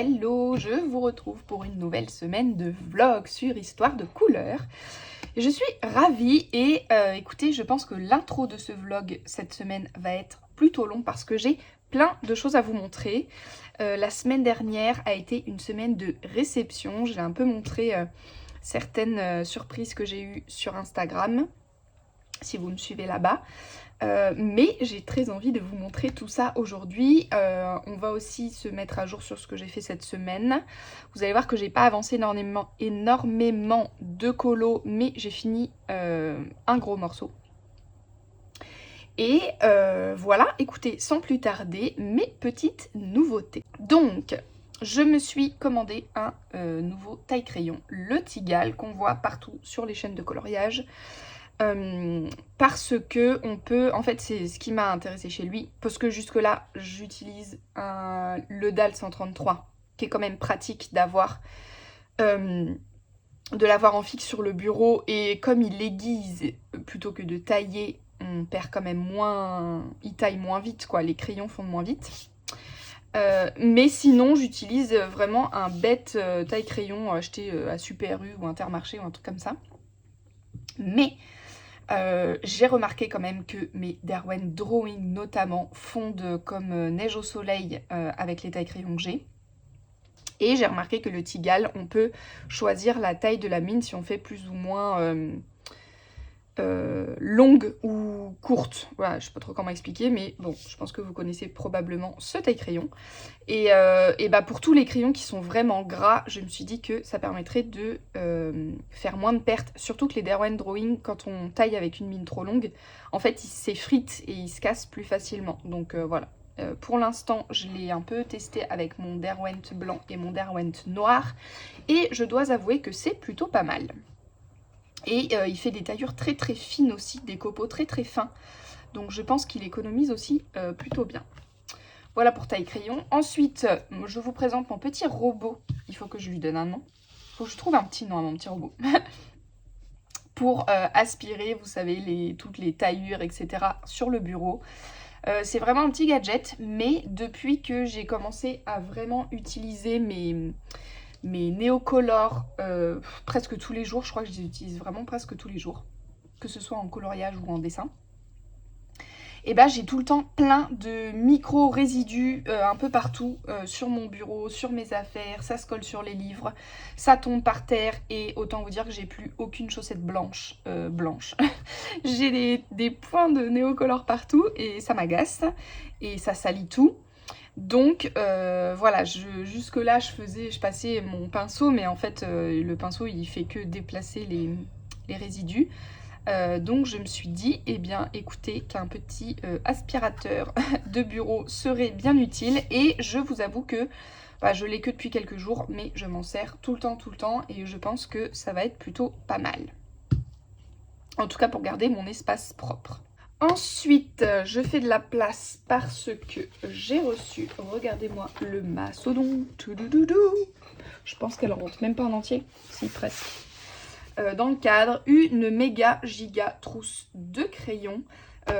Hello, je vous retrouve pour une nouvelle semaine de vlog sur Histoire de couleurs. Je suis ravie et écoutez, je pense que l'intro de ce vlog cette semaine va être plutôt long parce que j'ai plein de choses à vous montrer. La semaine dernière a été une semaine de réception. J'ai un peu montré certaines surprises que j'ai eues sur Instagram, si vous me suivez là-bas. Mais j'ai très envie de vous montrer tout ça aujourd'hui. On va aussi se mettre à jour sur ce que j'ai fait cette semaine. Vous allez voir que j'ai pas avancé énormément de colos, mais j'ai fini un gros morceau. Et voilà, écoutez, sans plus tarder, mes petites nouveautés. Donc, je me suis commandé un nouveau taille-crayon, le Tigal, qu'on voit partout sur les chaînes de coloriage. Parce que on peut, en fait c'est ce qui m'a intéressé chez lui, parce que jusque là j'utilise le DAL 133 qui est quand même pratique d'avoir de l'avoir en fixe sur le bureau, et comme il aiguise plutôt que de tailler, on perd quand même moins, il taille moins vite quoi, les crayons fondent moins vite. Mais sinon j'utilise vraiment un bête taille crayon acheté à Super U ou Intermarché ou un truc comme ça. Mais j'ai remarqué quand même que mes Derwent Drawing notamment fondent comme neige au soleil avec les tailles crayons que j'ai. Et j'ai remarqué que le Tigal, on peut choisir la taille de la mine si on fait plus ou moins longue ou courte. Voilà, je sais pas trop comment expliquer, mais bon, je pense que vous connaissez probablement ce taille-crayon. Et bah pour tous les crayons qui sont vraiment gras, je me suis dit que ça permettrait de faire moins de pertes. Surtout que les Derwent Drawing, quand on taille avec une mine trop longue, en fait, ils s'effritent et ils se cassent plus facilement. Donc voilà. Pour l'instant, je l'ai un peu testé avec mon Derwent blanc et mon Derwent noir. Et je dois avouer que c'est plutôt pas mal. Et il fait des taillures très très fines aussi, des copeaux très très fins. Donc je pense qu'il économise aussi plutôt bien. Voilà pour taille crayon. Ensuite, je vous présente mon petit robot. Il faut que je lui donne un nom. Il faut que je trouve un petit nom à mon petit robot. Pour aspirer, vous savez, toutes les taillures, etc. sur le bureau. C'est vraiment un petit gadget, mais depuis que j'ai commencé à vraiment utiliser mes néocolores presque tous les jours, je crois que je les utilise vraiment presque tous les jours, que ce soit en coloriage ou en dessin, et bah j'ai tout le temps plein de micro résidus un peu partout sur mon bureau, sur mes affaires, ça se colle sur les livres, ça tombe par terre, et autant vous dire que j'ai plus aucune chaussette blanche. J'ai des points de néocolore partout et ça m'agace et ça salit tout. Donc voilà, jusque là je passais mon pinceau, mais en fait le pinceau il fait que déplacer les résidus. Donc je me suis dit, eh bien écoutez, qu'un petit aspirateur de bureau serait bien utile. Et je vous avoue que je l'ai que depuis quelques jours, mais je m'en sers tout le temps, et je pense que ça va être plutôt pas mal. En tout cas pour garder mon espace propre. Ensuite, je fais de la place parce que j'ai reçu, regardez-moi, le mastodonte. Je pense qu'elle rentre même pas en entier, si presque. Dans le cadre, une méga giga trousse de crayons.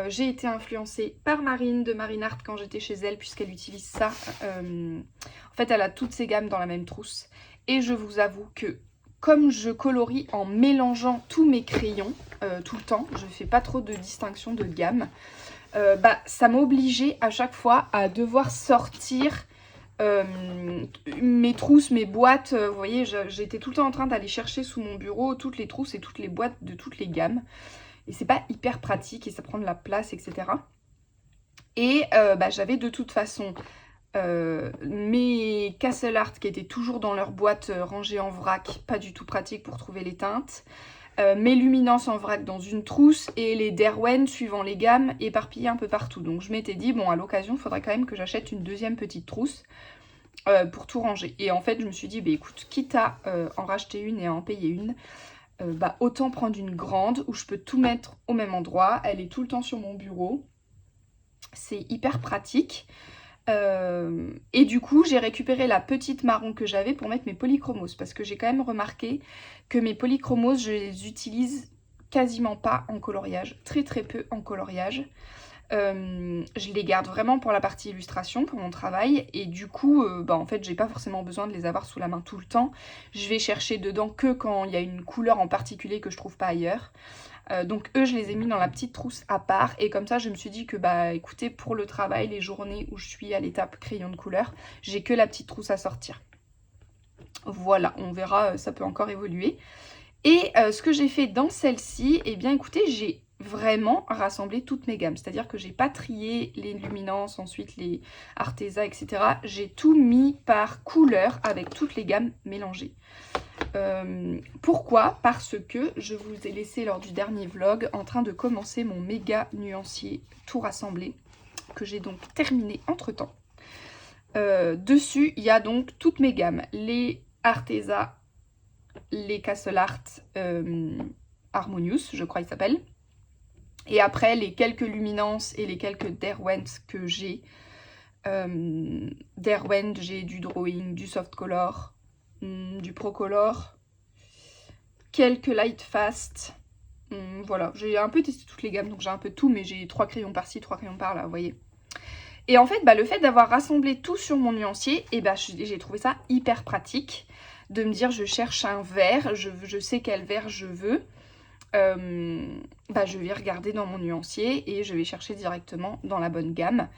J'ai été influencée par Marine de Marine Art quand j'étais chez elle, puisqu'elle utilise ça. En fait, elle a toutes ses gammes dans la même trousse. Et je vous avoue que comme je colorie en mélangeant tous mes crayons tout le temps, je fais pas trop de distinction de gamme, ça m'a obligée à chaque fois à devoir sortir mes trousses, mes boîtes. Vous voyez, j'étais tout le temps en train d'aller chercher sous mon bureau toutes les trousses et toutes les boîtes de toutes les gammes. Et c'est pas hyper pratique et ça prend de la place, etc. Et j'avais de toute façon mes Castle Art qui étaient toujours dans leur boîte rangée en vrac, pas du tout pratique pour trouver les teintes. Mes luminances en vrac dans une trousse, et les Derwent suivant les gammes éparpillées un peu partout. Donc je m'étais dit, bon, à l'occasion, il faudrait quand même que j'achète une deuxième petite trousse pour tout ranger. Et en fait, je me suis dit, écoute, quitte à en racheter une et à en payer une, autant prendre une grande où je peux tout mettre au même endroit. Elle est tout le temps sur mon bureau. C'est hyper pratique. Et du coup, j'ai récupéré la petite marron que j'avais pour mettre mes polychromos, parce que j'ai quand même remarqué que mes polychromos, je les utilise quasiment pas en coloriage, très très peu en coloriage. Je les garde vraiment pour la partie illustration, pour mon travail, et du coup, en fait, j'ai pas forcément besoin de les avoir sous la main tout le temps. Je vais chercher dedans que quand il y a une couleur en particulier que je trouve pas ailleurs. Donc eux, je les ai mis dans la petite trousse à part, et comme ça, je me suis dit que, écoutez, pour le travail, les journées où je suis à l'étape crayon de couleur, j'ai que la petite trousse à sortir. Voilà, on verra, ça peut encore évoluer. Et ce que j'ai fait dans celle-ci, eh bien écoutez, j'ai vraiment rassemblé toutes mes gammes. C'est-à-dire que j'ai pas trié les luminances, ensuite les Arteza, etc. J'ai tout mis par couleur avec toutes les gammes mélangées. Pourquoi? Parce que je vous ai laissé lors du dernier vlog en train de commencer mon méga nuancier tout rassemblé, que j'ai donc terminé entre-temps. Dessus, il y a donc toutes mes gammes. Les Arteza, les Castle Art Harmonious, je crois qu'il s'appelle. Et après, les quelques luminances et les quelques Derwent que j'ai. Derwent, j'ai du drawing, du soft color, du pro color, quelques light fast. Voilà, j'ai un peu testé toutes les gammes, donc j'ai un peu tout, mais j'ai 3 crayons par-ci, 3 crayons par-là, vous voyez. Et en fait, le fait d'avoir rassemblé tout sur mon nuancier, j'ai trouvé ça hyper pratique. De me dire, je cherche un vert, je sais quel vert je veux. Je vais regarder dans mon nuancier et je vais chercher directement dans la bonne gamme.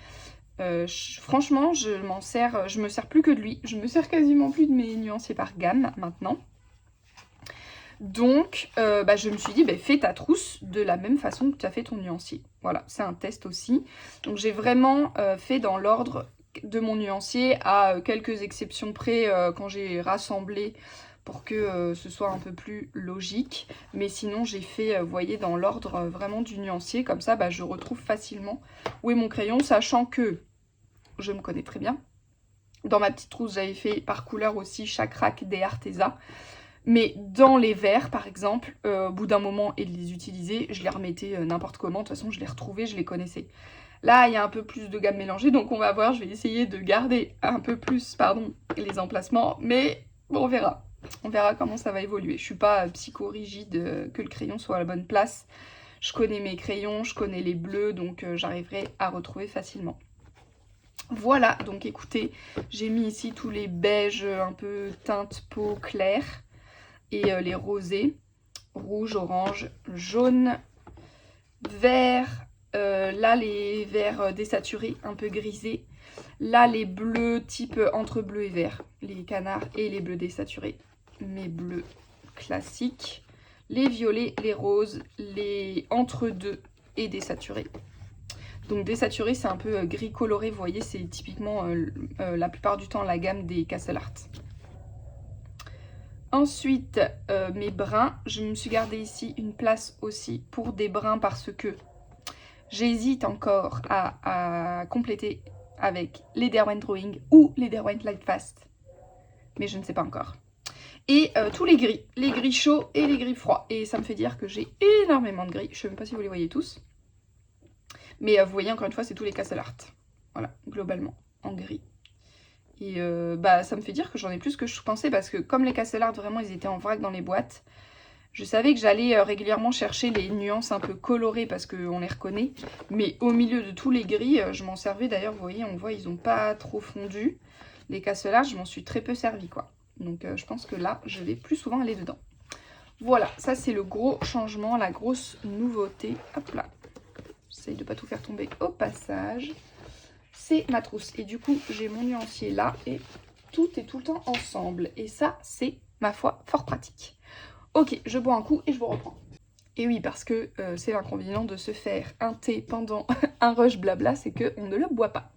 Franchement, je me sers plus que de lui. Je me sers quasiment plus de mes nuanciers par gamme maintenant. Donc, je me suis dit, fais ta trousse de la même façon que tu as fait ton nuancier. Voilà, c'est un test aussi. Donc, j'ai vraiment fait dans l'ordre de mon nuancier, à quelques exceptions près quand j'ai rassemblé pour que ce soit un peu plus logique. Mais sinon, j'ai fait, vous voyez, dans l'ordre vraiment du nuancier. Comme ça, je retrouve facilement où est mon crayon, sachant que je me connais très bien. Dans ma petite trousse, j'avais fait par couleur aussi chaque rack des Arteza. Mais dans les verts, par exemple, au bout d'un moment et de les utiliser, je les remettais n'importe comment. De toute façon, je les retrouvais, je les connaissais. Là, il y a un peu plus de gamme mélangée, donc on va voir. Je vais essayer de garder un peu plus, les emplacements. Mais bon, on verra. On verra comment ça va évoluer. Je suis pas psycho-rigide que le crayon soit à la bonne place. Je connais mes crayons, je connais les bleus, donc j'arriverai à retrouver facilement. Voilà, donc écoutez, j'ai mis ici tous les beiges un peu teinte peau claire. Et les rosés, rouge, orange, jaune, vert, là les verts désaturés, un peu grisés, là les bleus type entre bleu et vert, les canards et les bleus désaturés, mes bleus classiques, les violets, les roses, les entre-deux et désaturés. Donc désaturé, c'est un peu gris coloré, vous voyez, c'est typiquement la plupart du temps la gamme des Castle Art. Ensuite, mes bruns, je me suis gardé ici une place aussi pour des bruns parce que j'hésite encore à compléter avec les Derwent Drawing ou les Derwent Light Fast. Mais je ne sais pas encore. Et tous les gris chauds et les gris froids. Et ça me fait dire que j'ai énormément de gris. Je ne sais même pas si vous les voyez tous. Mais vous voyez, encore une fois, c'est tous les Castle Art. Voilà, globalement, en gris. Et ça me fait dire que j'en ai plus que je pensais parce que comme les Castle Art, vraiment, ils étaient en vrac dans les boîtes. Je savais que j'allais régulièrement chercher les nuances un peu colorées parce qu'on les reconnaît. Mais au milieu de tous les gris, je m'en servais. D'ailleurs, vous voyez, on voit, ils n'ont pas trop fondu. Les Castle Art, je m'en suis très peu servi, quoi. Donc je pense que là, je vais plus souvent aller dedans. Voilà, ça c'est le gros changement, la grosse nouveauté. Hop là. J'essaye de ne pas tout faire tomber au passage. C'est ma trousse. Et du coup, j'ai mon nuancier là et tout est tout le temps ensemble. Et ça, c'est, ma foi, fort pratique. Ok, je bois un coup et je vous reprends. Et oui, parce que c'est l'inconvénient de se faire un thé pendant un rush blabla, c'est qu'on ne le boit pas.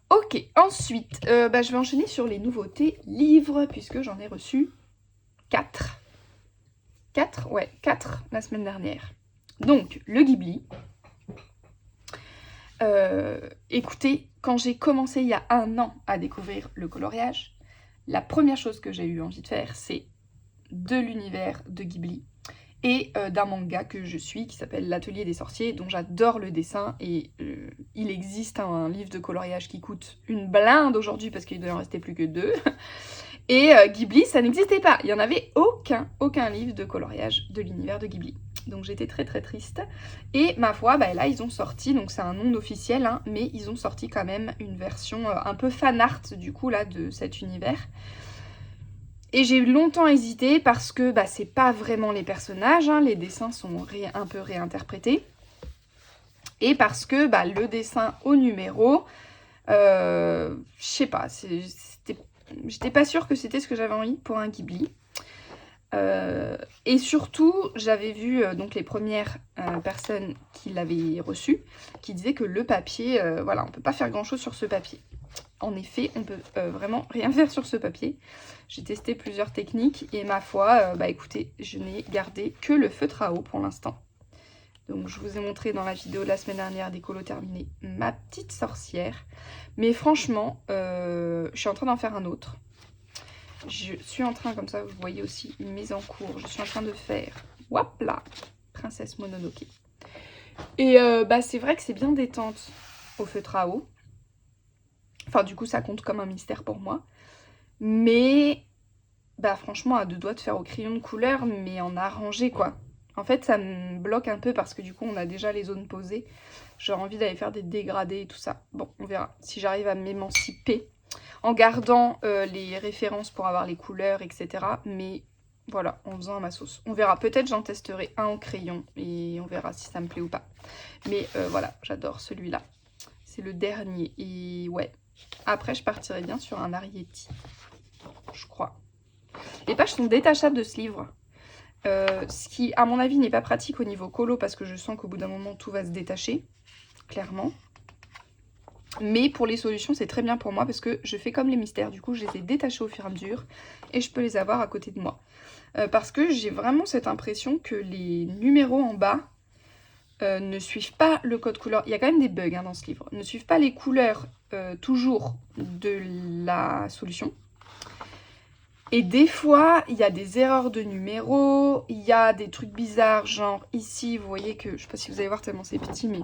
Ok, ensuite, je vais enchaîner sur les nouveautés livres, puisque j'en ai reçu 4. 4 ? Ouais, 4 la semaine dernière. Donc, le Ghibli. Écoutez, quand j'ai commencé il y a 1 an à découvrir le coloriage, la première chose que j'ai eu envie de faire, c'est de l'univers de Ghibli et d'un manga que je suis qui s'appelle L'Atelier des Sorciers, dont j'adore le dessin. Et il existe un livre de coloriage qui coûte une blinde aujourd'hui parce qu'il ne doit en rester plus que 2. Et Ghibli, ça n'existait pas. Il n'y en avait aucun livre de coloriage de l'univers de Ghibli. Donc j'étais très très triste. Et ma foi, bah, là ils ont sorti, donc c'est un nom officiel, hein, mais ils ont sorti quand même une version un peu fan art du coup là de cet univers. Et j'ai longtemps hésité parce que bah, c'est pas vraiment les personnages, hein, les dessins sont un peu réinterprétés. Et parce que bah, le dessin au numéro, je sais pas, j'étais pas sûre que c'était ce que j'avais envie pour un Ghibli. Et surtout, j'avais vu donc les premières personnes qui l'avaient reçu, qui disaient que le papier, voilà, on peut pas faire grand chose sur ce papier. En effet, on peut vraiment rien faire sur ce papier. J'ai testé plusieurs techniques et ma foi, bah écoutez, je n'ai gardé que le feutre à eau pour l'instant. Donc je vous ai montré dans la vidéo de la semaine dernière des colos terminés ma petite sorcière. Mais franchement, je suis en train d'en faire un autre. Je suis en train, comme ça vous voyez aussi une mise en cours, je suis en train de faire, hop là, Princesse Mononoke. Et bah c'est vrai que c'est bien détente au feutre à eau. Enfin du coup ça compte comme un mystère pour moi. Mais bah franchement à deux doigts de faire au crayon de couleur, mais en arrangé quoi. En fait ça me bloque un peu parce que du coup on a déjà les zones posées. J'ai envie d'aller faire des dégradés et tout ça. Bon on verra si j'arrive à m'émanciper. En gardant les références pour avoir les couleurs, etc. Mais voilà, en faisant à ma sauce. On verra, peut-être j'en testerai un au crayon et on verra si ça me plaît ou pas. Mais voilà, j'adore celui-là. C'est le dernier. Et ouais, après je partirai bien sur un Arietti, je crois. Les pages sont détachables de ce livre. Ce qui, à mon avis, n'est pas pratique au niveau colo parce que je sens qu'au bout d'un moment, tout va se détacher, clairement. Mais pour les solutions, c'est très bien pour moi parce que je fais comme les mystères. Du coup, je les ai détachés au fur et à mesure et je peux les avoir à côté de moi. Parce que j'ai vraiment cette impression que les numéros en bas ne suivent pas le code couleur. Il y a quand même des bugs hein, dans ce livre. Ne suivent pas les couleurs toujours de la solution. Et des fois, il y a des erreurs de numéros, il y a des trucs bizarres, genre ici, vous voyez que, je sais pas si vous allez voir tellement c'est petit, mais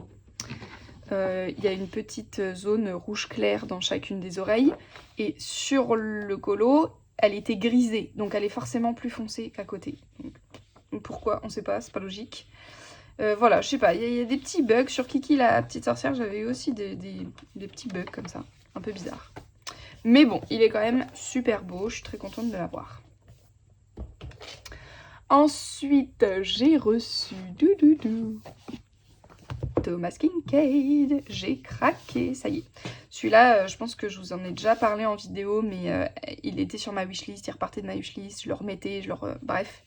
il y a une petite zone rouge clair dans chacune des oreilles. Et sur le colo, elle était grisée. Donc elle est forcément plus foncée qu'à côté. Donc, pourquoi? On sait pas, c'est pas logique. Voilà, je sais pas, il y a des petits bugs. Sur Kiki, la petite sorcière, j'avais eu aussi des petits bugs comme ça. Un peu bizarre. Mais bon, il est quand même super beau. Je suis très contente de l'avoir. Ensuite, j'ai reçu... Thomas Kinkade, j'ai craqué, ça y est. Celui-là, je pense que je vous en ai déjà parlé en vidéo, mais il était sur ma wishlist, il repartait de ma wishlist, je le remettais, bref.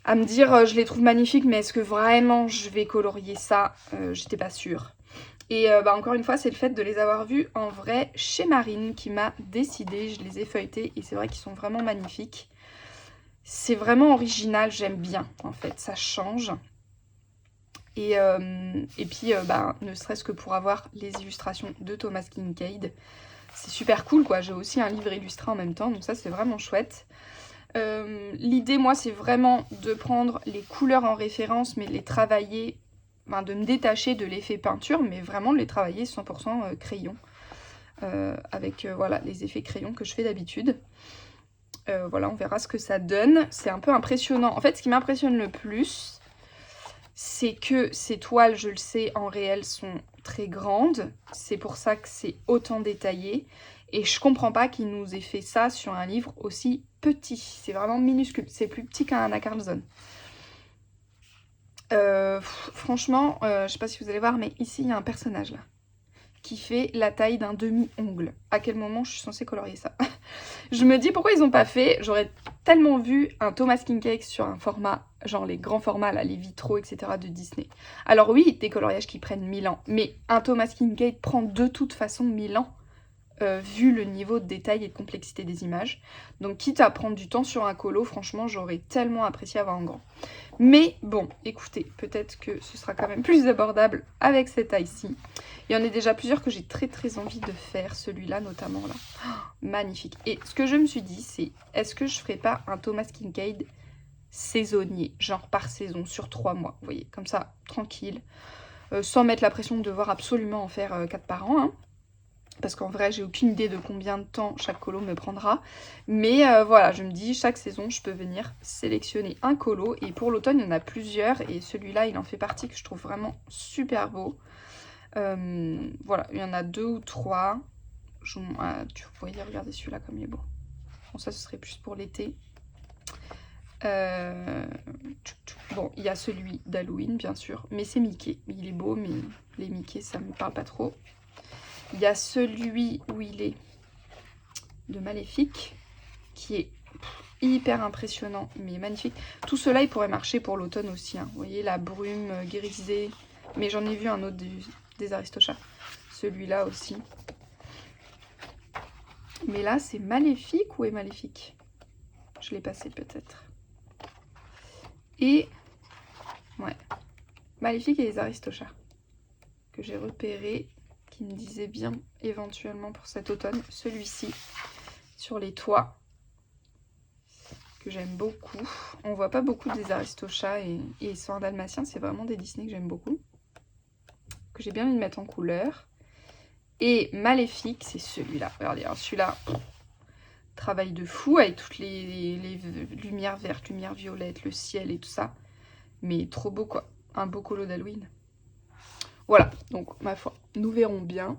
À me dire, je les trouve magnifiques, mais est-ce que vraiment je vais colorier ça? J'étais pas sûre. Et bah, encore une fois, c'est le fait de les avoir vus en vrai chez Marine qui m'a décidé. Je les ai feuilletés et c'est vrai qu'ils sont vraiment magnifiques. C'est vraiment original, j'aime bien en fait, ça change. Et puis, bah, ne serait-ce que pour avoir les illustrations de Thomas Kinkade, c'est super cool, quoi. J'ai aussi un livre illustré en même temps, donc ça, c'est vraiment chouette. L'idée, moi, c'est vraiment de prendre les couleurs en référence, mais de les travailler, enfin, de me détacher de l'effet peinture, mais vraiment de les travailler 100% crayon, avec voilà, les effets crayon que je fais d'habitude. Voilà, on verra ce que ça donne. C'est un peu impressionnant. En fait, ce qui m'impressionne le plus, c'est que ces toiles, je le sais, en réel, sont très grandes. C'est pour ça que c'est autant détaillé. Et je comprends pas qu'il nous ait fait ça sur un livre aussi petit. C'est vraiment minuscule. C'est plus petit qu'un Anna Carlson. Franchement, je sais pas si vous allez voir, mais ici, il y a un personnage, là, qui fait la taille d'un demi-ongle. À quel moment je suis censée colorier ça? Je me dis pourquoi ils n'ont pas fait. J'aurais tellement vu un Thomas Kinkade sur un format, genre les grands formats, là, les vitraux, etc. de Disney. Alors oui, des coloriages qui prennent 1000 ans, mais un Thomas Kinkade prend de toute façon 1000 ans, vu le niveau de détail et de complexité des images. Donc quitte à prendre du temps sur un colo, franchement, j'aurais tellement apprécié avoir un grand. Mais bon, écoutez, peut-être que ce sera quand même plus abordable avec cette taille-ci. Il y en a déjà plusieurs que j'ai très très envie de faire, celui-là notamment là. Oh, magnifique. Et ce que je me suis dit, c'est est-ce que je ferais pas un Thomas Kinkade saisonnier, genre par saison, sur 3 mois, vous voyez, comme ça, tranquille, sans mettre la pression de devoir absolument en faire 4 par an, hein. Parce qu'en vrai, j'ai aucune idée de combien de temps chaque colo me prendra. Mais voilà, je me dis, chaque saison, je peux venir sélectionner un colo. Et pour l'automne, il y en a plusieurs. Et celui-là, il en fait partie que je trouve vraiment super beau. Voilà, il y en a 2 ou 3. Tu voyez, regardez celui-là comme il est beau. Bon, ça, ce serait plus pour l'été. Bon, il y a celui d'Halloween, bien sûr. Mais c'est Mickey. Il est beau, mais les Mickey, ça me parle pas trop. Il y a celui où il est de Maléfique, qui est hyper impressionnant, mais magnifique. Tout cela, il pourrait marcher pour l'automne aussi. Hein. Vous voyez, la brume grisée. Mais j'en ai vu un autre des Aristochats. Celui-là aussi. Mais là, c'est Maléfique ou est Maléfique? Je l'ai passé peut-être. Et... ouais. Maléfique et les Aristochats. Que j'ai repéré, qui me disait bien éventuellement pour cet automne. Celui-ci, sur les toits. Que j'aime beaucoup. On voit pas beaucoup des Aristochats et Soins dalmatiens. C'est vraiment des Disney que j'aime beaucoup. Que j'ai bien envie de mettre en couleur. Et Maléfique, c'est celui-là. Regardez, alors celui-là, travail de fou avec toutes les lumières vertes, lumières violettes, le ciel et tout ça. Mais trop beau quoi. Un beau colo d'Halloween. Voilà, donc ma foi, nous verrons bien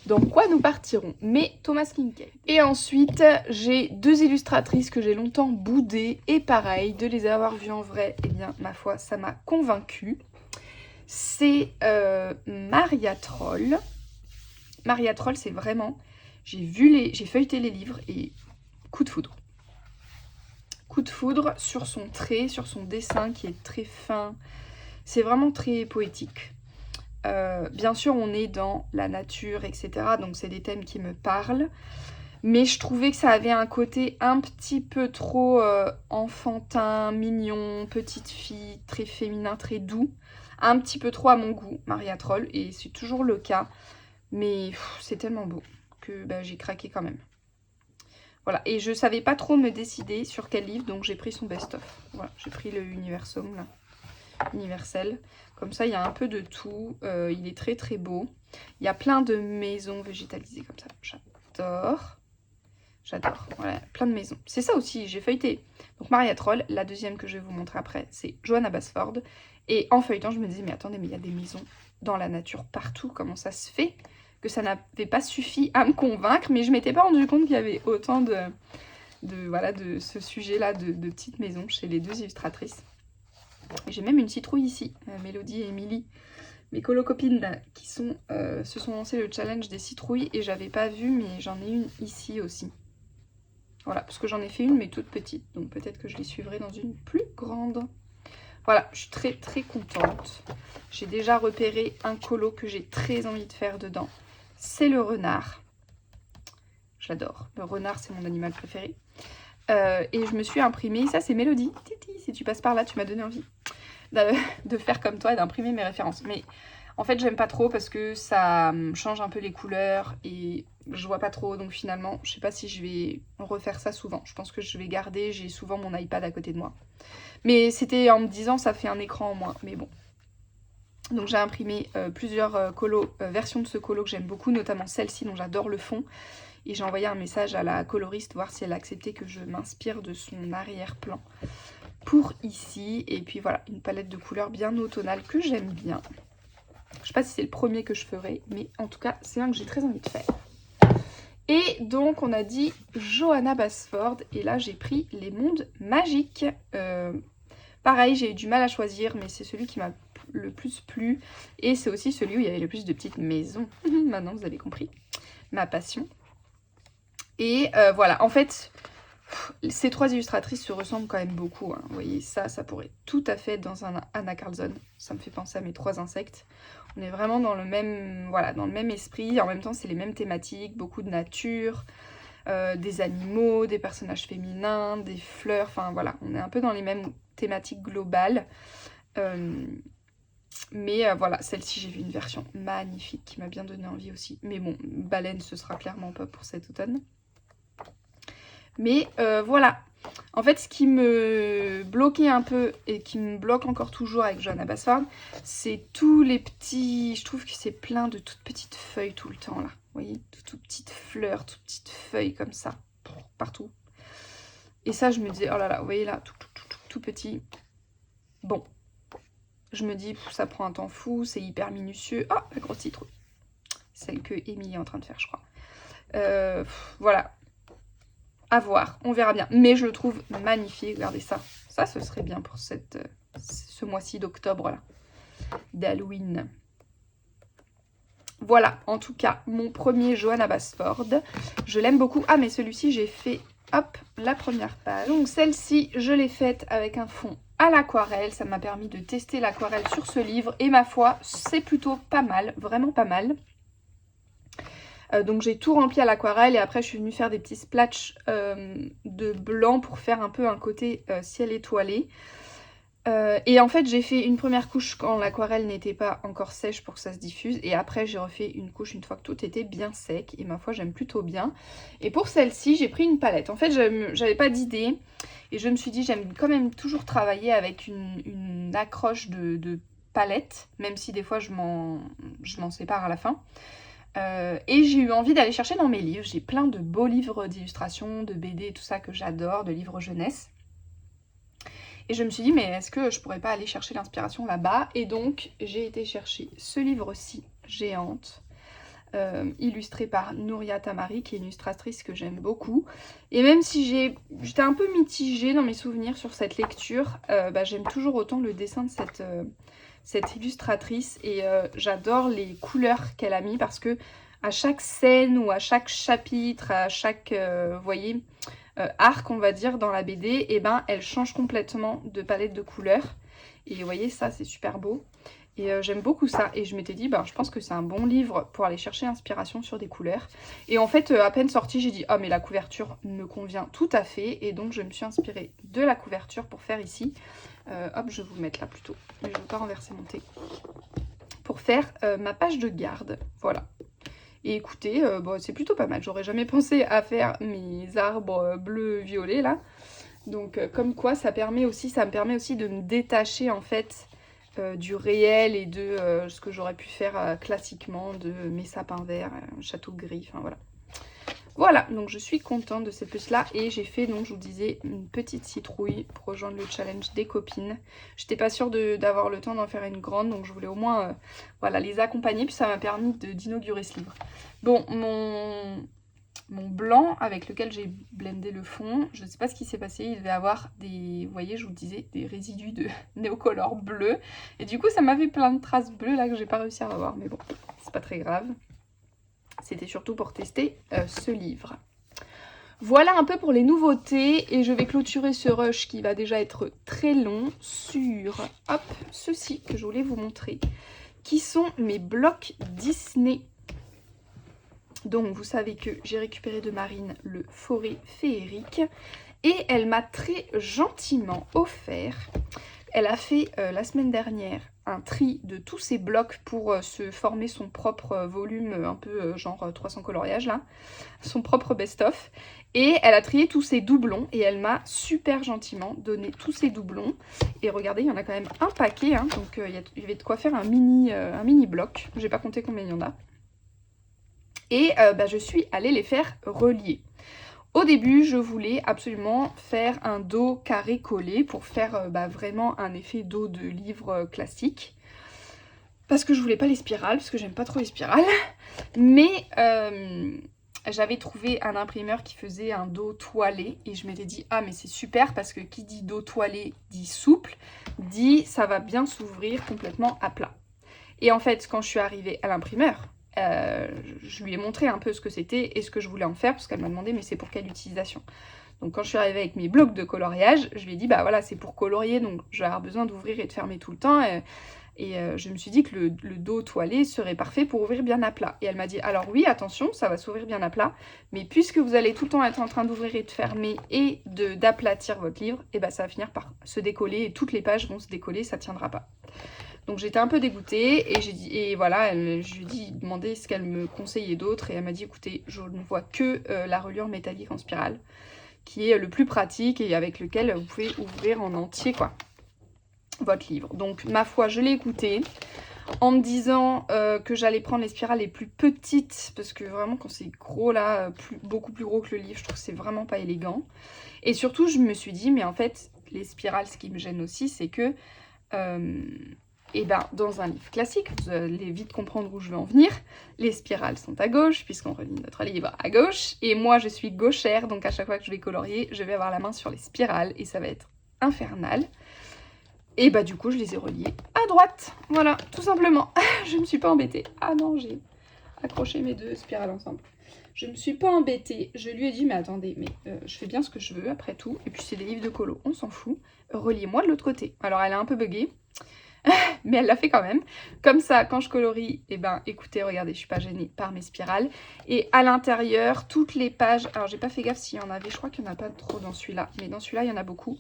dans quoi nous partirons. Mais Thomas Kinkade. Et ensuite, j'ai 2 illustratrices que j'ai longtemps boudées. Et pareil, de les avoir vues en vrai, eh bien, ma foi, ça m'a convaincue. C'est Maria Troll. Maria Troll, c'est vraiment... j'ai feuilleté les livres et coup de foudre. Coup de foudre sur son trait, sur son dessin qui est très fin. C'est vraiment très poétique. Bien sûr, on est dans la nature, etc. Donc, c'est des thèmes qui me parlent. Mais je trouvais que ça avait un côté un petit peu trop enfantin, mignon, petite fille, très féminin, très doux. Un petit peu trop à mon goût, Maria Troll. Et c'est toujours le cas. Mais c'est tellement beau que bah, j'ai craqué quand même. Voilà, et je savais pas trop me décider sur quel livre, donc j'ai pris son best-of. Voilà, j'ai pris le Universum, là. Universel. Comme ça, il y a un peu de tout. Il est très très beau. Il y a plein de maisons végétalisées comme ça. J'adore. J'adore. Voilà, plein de maisons. C'est ça aussi, j'ai feuilleté. Donc Maria Troll, la deuxième que je vais vous montrer après, c'est Johanna Basford. Et en feuilletant, je me disais, mais attendez, mais il y a des maisons dans la nature partout. Comment ça se fait que ça n'avait pas suffi à me convaincre? Mais je m'étais pas rendu compte qu'il y avait autant de ce sujet-là de petites maisons chez les 2 illustratrices. J'ai même une citrouille ici, Mélodie et Émilie, mes colocopines là, qui se sont lancées le challenge des citrouilles et j'avais pas vu, mais j'en ai une ici aussi. Voilà, parce que j'en ai fait une mais toute petite, donc peut-être que je les suivrai dans une plus grande. Voilà, je suis très très contente. J'ai déjà repéré un colo que j'ai très envie de faire dedans. C'est le renard. J'adore. Le renard, c'est mon animal préféré. Et je me suis imprimée, ça c'est Mélodie, Titi, si tu passes par là, tu m'as donné envie de faire comme toi et d'imprimer mes références. Mais en fait, j'aime pas trop parce que ça change un peu les couleurs et je vois pas trop. Donc finalement, je sais pas si je vais refaire ça souvent. Je pense que je vais garder, j'ai souvent mon iPad à côté de moi. Mais c'était en me disant, ça fait un écran en moins, mais bon. Donc j'ai imprimé plusieurs versions de ce colo que j'aime beaucoup, notamment celle-ci dont j'adore le fond. Et j'ai envoyé un message à la coloriste, voir si elle acceptait que je m'inspire de son arrière-plan pour ici. Et puis voilà, une palette de couleurs bien automnale que j'aime bien. Je sais pas si c'est le premier que je ferai, mais en tout cas, c'est un que j'ai très envie de faire. Et donc, on a dit Johanna Basford. Et là, j'ai pris Les Mondes Magiques. Pareil, j'ai eu du mal à choisir, mais c'est celui qui m'a le plus plu. Et c'est aussi celui où il y avait le plus de petites maisons. Maintenant, vous avez compris ma passion. Et voilà, en fait, ces 3 illustratrices se ressemblent quand même beaucoup. Hein. Vous voyez, ça pourrait tout à fait être dans un Anna Carlson. Ça me fait penser à mes 3 insectes. On est vraiment dans le même, voilà, dans le même esprit. En même temps, c'est les mêmes thématiques, beaucoup de nature, des animaux, des personnages féminins, des fleurs. Enfin voilà, on est un peu dans les mêmes thématiques globales. Mais voilà, celle-ci, j'ai vu une version magnifique qui m'a bien donné envie aussi. Mais bon, baleine, ce sera clairement pas pour cet automne. Mais voilà, en fait ce qui me bloquait un peu et qui me bloque encore toujours avec Johanna Basford, c'est tous les petits, je trouve que c'est plein de toutes petites feuilles tout le temps là. voyez, toutes petites fleurs, toutes petites feuilles comme ça, partout. Et ça, je me disais, oh là là, vous voyez là, tout petit. Bon, je me dis, ça prend un temps fou, c'est hyper minutieux. Oh, la grosse citrouille. Celle que Émilie est en train de faire, je crois. Voilà. À voir, on verra bien. Mais je le trouve magnifique, regardez ça. Ça, ce serait bien pour ce mois-ci d'octobre, là. D'Halloween. Voilà, en tout cas, mon premier Johanna Basford. Je l'aime beaucoup. Ah, mais celui-ci, j'ai fait, hop, la première page. Donc, celle-ci, je l'ai faite avec un fond à l'aquarelle. Ça m'a permis de tester l'aquarelle sur ce livre. Et ma foi, c'est plutôt pas mal, vraiment pas mal. Donc, j'ai tout rempli à l'aquarelle. Et après, je suis venue faire des petits splatchs de blanc pour faire un peu un côté ciel étoilé. Et en fait, j'ai fait une première couche quand l'aquarelle n'était pas encore sèche pour que ça se diffuse. Et après, j'ai refait une couche une fois que tout était bien sec. Et ma foi, j'aime plutôt bien. Et pour celle-ci, j'ai pris une palette. En fait, j'avais pas d'idée. Et je me suis dit, j'aime quand même toujours travailler avec une accroche de palette. Même si des fois, je m'en sépare à la fin. Et j'ai eu envie d'aller chercher dans mes livres. J'ai plein de beaux livres d'illustration, de BD, tout ça que j'adore, de livres jeunesse. Et je me suis dit, mais est-ce que je pourrais pas aller chercher l'inspiration là-bas? Et donc, j'ai été chercher ce livre-ci, Géante, illustré par Nouria Tamari, qui est une illustratrice que j'aime beaucoup. Et même si j'étais un peu mitigée dans mes souvenirs sur cette lecture, j'aime toujours autant le dessin de cette illustratrice. Et j'adore les couleurs qu'elle a mis parce que à chaque scène ou à chaque chapitre, à chaque, vous voyez... arc on va dire dans la BD, et elle change complètement de palette de couleurs. Et vous voyez ça, c'est super beau. Et j'aime beaucoup ça. Et je m'étais dit, je pense que c'est un bon livre pour aller chercher inspiration sur des couleurs. Et en fait, à peine sortie, j'ai dit, ah mais la couverture me convient tout à fait. Et donc je me suis inspirée de la couverture pour faire ici. Hop, je vais vous le mettre là plutôt. Mais je ne veux pas renverser mon thé. Pour faire ma page de garde. Voilà. Et écoutez, c'est plutôt pas mal. J'aurais jamais pensé à faire mes arbres bleu-violet là. Donc comme quoi ça me permet aussi de me détacher en fait du réel et de ce que j'aurais pu faire classiquement de mes sapins verts, château gris, enfin voilà. Voilà, donc je suis contente de cette petite là et j'ai fait, donc je vous disais, une petite citrouille pour rejoindre le challenge des copines. J'étais pas sûre d'avoir le temps d'en faire une grande, donc je voulais au moins voilà, les accompagner, puis ça m'a permis d'inaugurer ce livre. Bon, mon blanc avec lequel j'ai blendé le fond, je ne sais pas ce qui s'est passé, il devait avoir des, vous voyez, je vous le disais, des résidus de néocolore bleu. Et du coup, ça m'a fait plein de traces bleues là que j'ai pas réussi à revoir, mais bon, c'est pas très grave. C'était surtout pour tester ce livre. Voilà un peu pour les nouveautés et je vais clôturer ce rush qui va déjà être très long sur ceci que je voulais vous montrer, qui sont mes blocs Disney. Donc vous savez que j'ai récupéré de Marine le Forêt Féerique et elle m'a très gentiment offert. Elle a fait la semaine dernière un tri de tous ses blocs pour se former son propre volume, un peu genre 300 coloriages là, son propre best-of. Et elle a trié tous ses doublons et elle m'a super gentiment donné tous ses doublons. Et regardez, il y en a quand même un paquet, hein, donc il y avait de quoi faire un mini bloc. J'ai pas compté combien il y en a. Et je suis allée les faire relier. Au début, je voulais absolument faire un dos carré collé pour faire vraiment un effet dos de livre classique. Parce que je voulais pas les spirales, parce que j'aime pas trop les spirales. Mais j'avais trouvé un imprimeur qui faisait un dos toilé. Et je m'étais dit, ah mais c'est super parce que qui dit dos toilé dit souple, dit ça va bien s'ouvrir complètement à plat. Et en fait, quand je suis arrivée à l'imprimeur, je lui ai montré un peu ce que c'était et ce que je voulais en faire parce qu'elle m'a demandé mais c'est pour quelle utilisation. Donc quand je suis arrivée avec mes blocs de coloriage, je lui ai dit voilà c'est pour colorier, donc je vais avoir besoin d'ouvrir et de fermer tout le temps et je me suis dit que le dos toilé serait parfait pour ouvrir bien à plat. Et elle m'a dit alors oui attention ça va s'ouvrir bien à plat, mais puisque vous allez tout le temps être en train d'ouvrir et de fermer et d'aplatir votre livre, et ça va finir par se décoller et toutes les pages vont se décoller, ça tiendra pas. Donc j'étais un peu dégoûtée et j'ai dit, et voilà, je lui ai dit, demandé ce qu'elle me conseillait d'autre et elle m'a dit écoutez, je ne vois que la reliure métallique en spirale qui est le plus pratique et avec lequel vous pouvez ouvrir en entier quoi votre livre. Donc ma foi, je l'ai écouté. en me disant que j'allais prendre les spirales les plus petites, parce que vraiment quand c'est gros là, beaucoup plus gros que le livre, je trouve que c'est vraiment pas élégant. Et surtout je me suis dit, mais en fait les spirales, ce qui me gêne aussi, c'est que et ben, dans un livre classique, vous allez vite comprendre où je veux en venir, les spirales sont à gauche, puisqu'on relit notre livre à gauche, et moi je suis gauchère, donc à chaque fois que je vais colorier, je vais avoir la main sur les spirales, et ça va être infernal. Et bah du coup, je les ai reliées à droite, voilà, tout simplement. Je me suis pas embêtée. Ah non, j'ai accroché mes deux spirales ensemble. Je me suis pas embêtée, je lui ai dit, mais attendez, mais je fais bien ce que je veux, après tout, et puis c'est des livres de colo, on s'en fout, reliez-moi de l'autre côté. Alors elle a un peu bugué, mais elle l'a fait quand même. Comme ça, quand je colorie, et ben écoutez, regardez, je suis pas gênée par mes spirales. Et à l'intérieur, toutes les pages, alors j'ai pas fait gaffe s'il y en avait, je crois qu'il n'y en a pas trop dans celui-là, mais dans celui-là, il y en a beaucoup.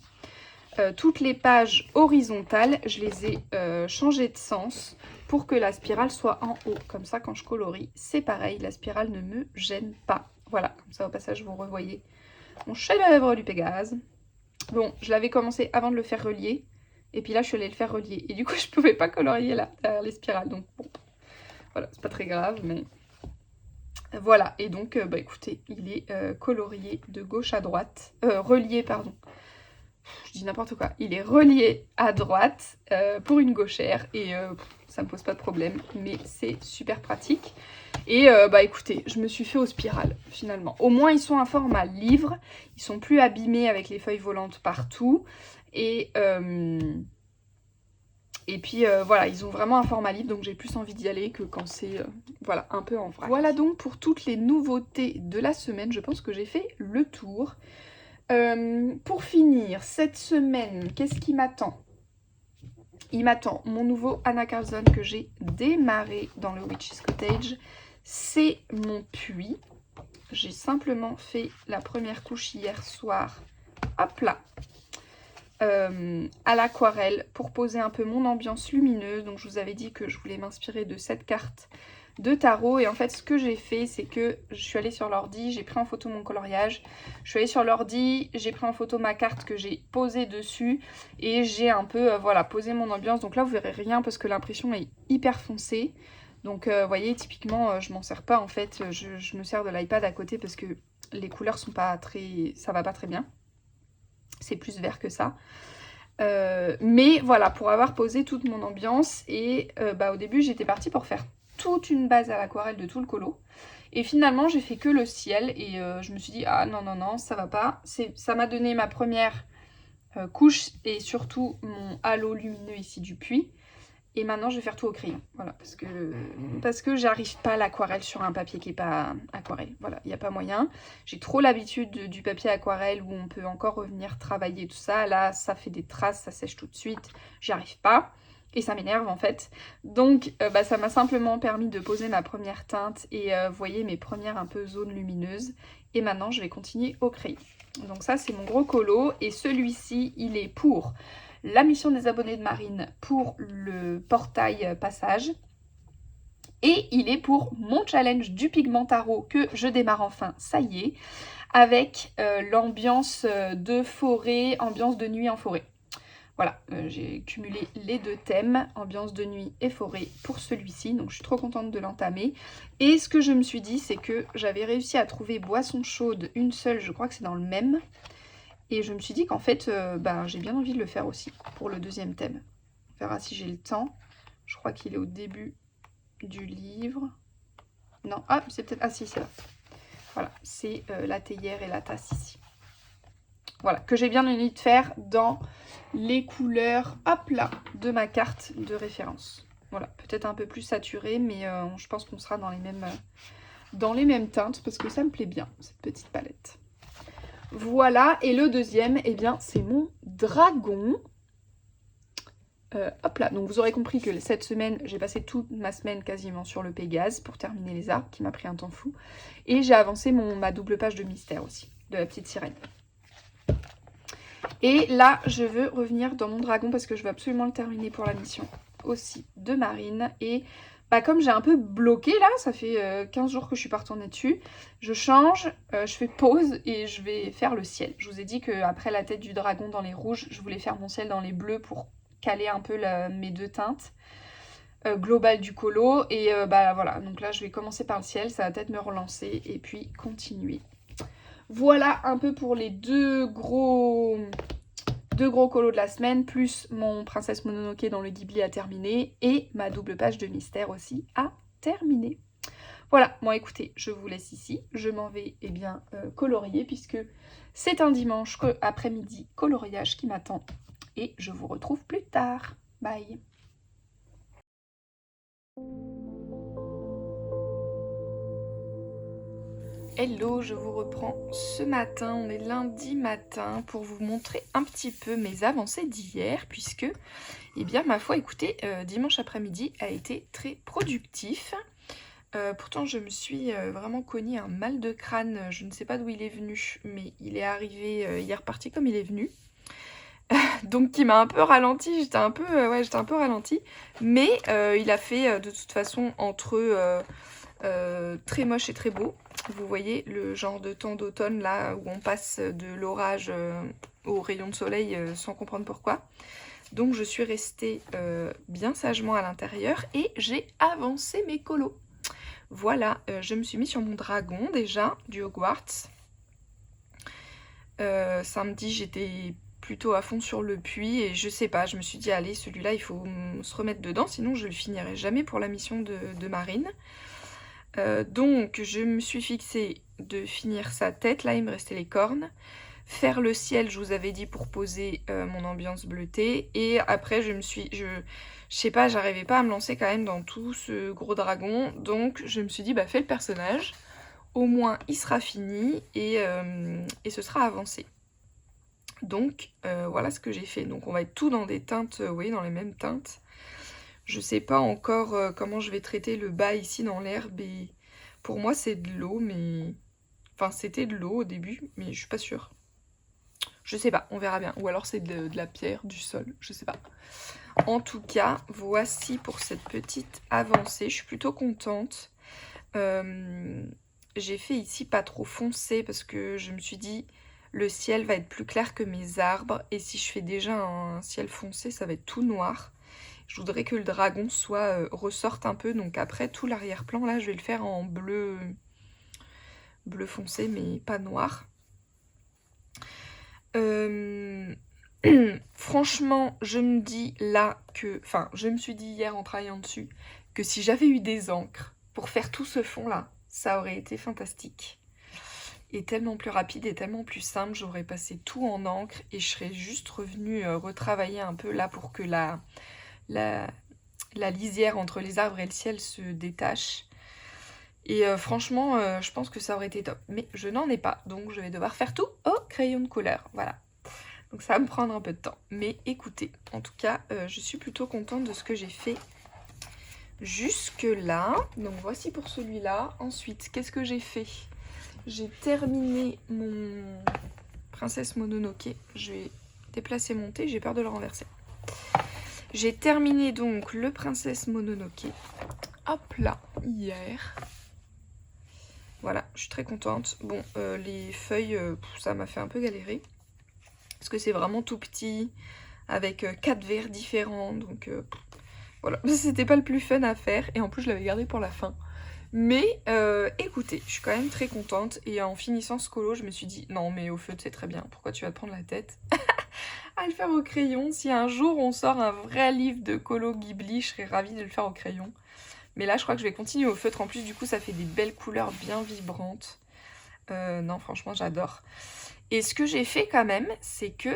Toutes les pages horizontales, je les ai changées de sens pour que la spirale soit en haut. Comme ça, quand je colorie, c'est pareil, la spirale ne me gêne pas. Voilà, comme ça, au passage, vous revoyez mon chef-d'œuvre du Pégase. Bon, je l'avais commencé avant de le faire relier. Et puis là, je suis allée le faire relier. Et du coup, je pouvais pas colorier là, derrière les spirales. Donc bon, voilà, c'est pas très grave, mais... Voilà, et donc, bah écoutez, il est colorié de gauche à droite. Relié, pardon. Je dis n'importe quoi. Il est relié à droite pour une gauchère. Et ça me pose pas de problème. Mais c'est super pratique. Et bah écoutez, je me suis fait aux spirales, finalement. Au moins, ils sont un format livre. Ils sont plus abîmés avec les feuilles volantes partout. Et puis voilà, ils ont vraiment un format livre, donc j'ai plus envie d'y aller que quand c'est voilà, un peu en vrac. Voilà donc pour toutes les nouveautés de la semaine, je pense que j'ai fait le tour. Pour finir, cette semaine, qu'est-ce qui m'attend? Il m'attend mon nouveau Anna Carlson que j'ai démarré dans le Witch's Cottage. C'est mon puits. J'ai simplement fait la première couche hier soir, hop là, à l'aquarelle pour poser un peu mon ambiance lumineuse. Donc je vous avais dit que je voulais m'inspirer de cette carte de tarot, et en fait ce que j'ai fait, c'est que je suis allée sur l'ordi, j'ai pris en photo mon coloriage, je suis allée sur l'ordi, j'ai pris en photo ma carte que j'ai posée dessus, et j'ai un peu voilà, posé mon ambiance. Donc là vous verrez rien parce que l'impression est hyper foncée. Donc vous voyez, typiquement je m'en sers pas en fait, je me sers de l'iPad à côté parce que les couleurs sont pas très... ça va pas très bien. C'est plus vert que ça. Mais voilà, pour avoir posé toute mon ambiance, et bah, au début j'étais partie pour faire toute une base à l'aquarelle de tout le colo. Et finalement j'ai fait que le ciel, et je me suis dit ah non non non, ça va pas. Ça m'a donné ma première couche et surtout mon halo lumineux ici du puits. Et maintenant je vais faire tout au crayon, voilà, parce que j'arrive pas à l'aquarelle sur un papier qui est pas aquarelle, voilà, il n'y a pas moyen. J'ai trop l'habitude du papier aquarelle où on peut encore revenir travailler tout ça. Là ça fait des traces, ça sèche tout de suite, j'y arrive pas. Et ça m'énerve en fait. Donc bah, ça m'a simplement permis de poser ma première teinte et vous voyez mes premières un peu zones lumineuses. Et maintenant je vais continuer au crayon. Donc ça c'est mon gros colo, et celui-ci il est pour la mission des abonnés de Marine, pour le portail passage. Et il est pour mon challenge du pigment tarot que je démarre enfin, ça y est, avec l'ambiance de forêt, ambiance de nuit en forêt. Voilà, j'ai cumulé les deux thèmes, ambiance de nuit et forêt, pour celui-ci, donc je suis trop contente de l'entamer. Et ce que je me suis dit, c'est que j'avais réussi à trouver boisson chaude, une seule, je crois que c'est dans le même. Et je me suis dit qu'en fait, bah, j'ai bien envie de le faire aussi pour le deuxième thème. On verra si j'ai le temps. Je crois qu'il est au début du livre. Non, ah, c'est peut-être... Ah si, c'est là. Voilà, c'est la théière et la tasse ici. Voilà, que j'ai bien envie de faire dans les couleurs, hop là, de ma carte de référence. Voilà, peut-être un peu plus saturé, mais je pense qu'on sera dans les mêmes teintes, parce que ça me plaît bien, cette petite palette. Voilà, et le deuxième, eh bien, c'est mon dragon. Hop là, donc vous aurez compris que cette semaine, j'ai passé toute ma semaine quasiment sur le Pégase pour terminer les arbres, qui m'a pris un temps fou. Et j'ai avancé ma double page de mystère aussi, de la petite sirène. Et là, je veux revenir dans mon dragon parce que je veux absolument le terminer pour la mission aussi de Marine. Et bah, comme j'ai un peu bloqué là, ça fait 15 jours que je suis pas retournée dessus, je change, je fais pause et je vais faire le ciel. Je vous ai dit qu'après la tête du dragon dans les rouges, je voulais faire mon ciel dans les bleus pour caler un peu mes deux teintes. global du colo. Et bah voilà, donc là je vais commencer par le ciel, ça va peut-être me relancer et puis continuer. Voilà un peu pour les deux gros colos de la semaine, plus mon Princesse Mononoke dans le Ghibli à terminer et ma double page de mystère aussi à terminer. Voilà, bon écoutez, je vous laisse ici, je m'en vais colorier puisque c'est un dimanche après-midi coloriage qui m'attend et je vous retrouve plus tard. Bye. Hello, je vous reprends ce matin, on est lundi matin pour vous montrer un petit peu mes avancées d'hier puisque, eh bien ma foi, écoutez, dimanche après-midi a été très productif. Pourtant je me suis vraiment cogné un mal de crâne, je ne sais pas d'où il est venu, mais il est arrivé, il est reparti comme il est venu. Donc qui m'a un peu ralenti, j'étais un peu ralentie, mais il a fait de toute façon entre très moche et très beau. Vous voyez le genre de temps d'automne là où on passe de l'orage au rayon de soleil sans comprendre pourquoi. Donc je suis restée bien sagement à l'intérieur et j'ai avancé mes colos. Voilà, je me suis mis sur mon dragon déjà, du Hogwarts. Samedi, j'étais plutôt à fond sur le puits et je sais pas, je me suis dit allez, celui-là, il faut se remettre dedans, sinon je le finirai jamais pour la mission de Marine. Donc, je me suis fixée de finir sa tête, là, il me restait les cornes. Faire le ciel, je vous avais dit, pour poser mon ambiance bleutée. Et après, je sais pas, j'arrivais pas à me lancer quand même dans tout ce gros dragon. Donc, je me suis dit, bah, fais le personnage. Au moins, il sera fini et ce sera avancé. Donc, voilà ce que j'ai fait. Donc, on va être tout dans des teintes, vous voyez, dans les mêmes teintes. Je sais pas encore comment je vais traiter le bas ici dans l'herbe. Et pour moi, c'est de l'eau, mais... Enfin, c'était de l'eau au début, mais je suis pas sûre. Je sais pas, on verra bien. Ou alors c'est de la pierre, du sol, je sais pas. En tout cas, voici pour cette petite avancée. Je suis plutôt contente. J'ai fait ici pas trop foncé parce que je me suis dit le ciel va être plus clair que mes arbres. Et si je fais déjà un ciel foncé, ça va être tout noir. Je voudrais que le dragon ressorte un peu. Donc après, tout l'arrière-plan, là, je vais le faire en bleu foncé, mais pas noir. Franchement, je me dis là que... Enfin, je me suis dit hier en travaillant dessus que si j'avais eu des encres pour faire tout ce fond-là, ça aurait été fantastique. Et tellement plus rapide et tellement plus simple. J'aurais passé tout en encre et je serais juste revenue retravailler un peu là pour que la lisière entre les arbres et le ciel se détache. Et franchement, je pense que ça aurait été top. Mais je n'en ai pas, donc je vais devoir faire tout au crayon de couleur. Voilà. Donc ça va me prendre un peu de temps. Mais écoutez, en tout cas, je suis plutôt contente de ce que j'ai fait jusque-là. Donc voici pour celui-là. Ensuite, qu'est-ce que j'ai fait? J'ai terminé mon Princesse Mononoke. Je vais déplacer mon thé, j'ai peur de le renverser. J'ai terminé donc le Princesse Mononoke. Hop là, hier. Voilà, je suis très contente. Bon, les feuilles, ça m'a fait un peu galérer. Parce que c'est vraiment tout petit, avec 4 verres différents. Donc voilà, c'était pas le plus fun à faire. Et en plus, je l'avais gardé pour la fin. Mais écoutez, je suis quand même très contente. Et en finissant ce colo, je me suis dit, non mais au feutre, c'est très bien. Pourquoi tu vas te prendre la tête à le faire au crayon? Si un jour on sort un vrai livre de colo Ghibli, je serais ravie de le faire au crayon. Mais là, je crois que je vais continuer au feutre. En plus, du coup, ça fait des belles couleurs bien vibrantes. Non, franchement, j'adore. Et ce que j'ai fait quand même, c'est que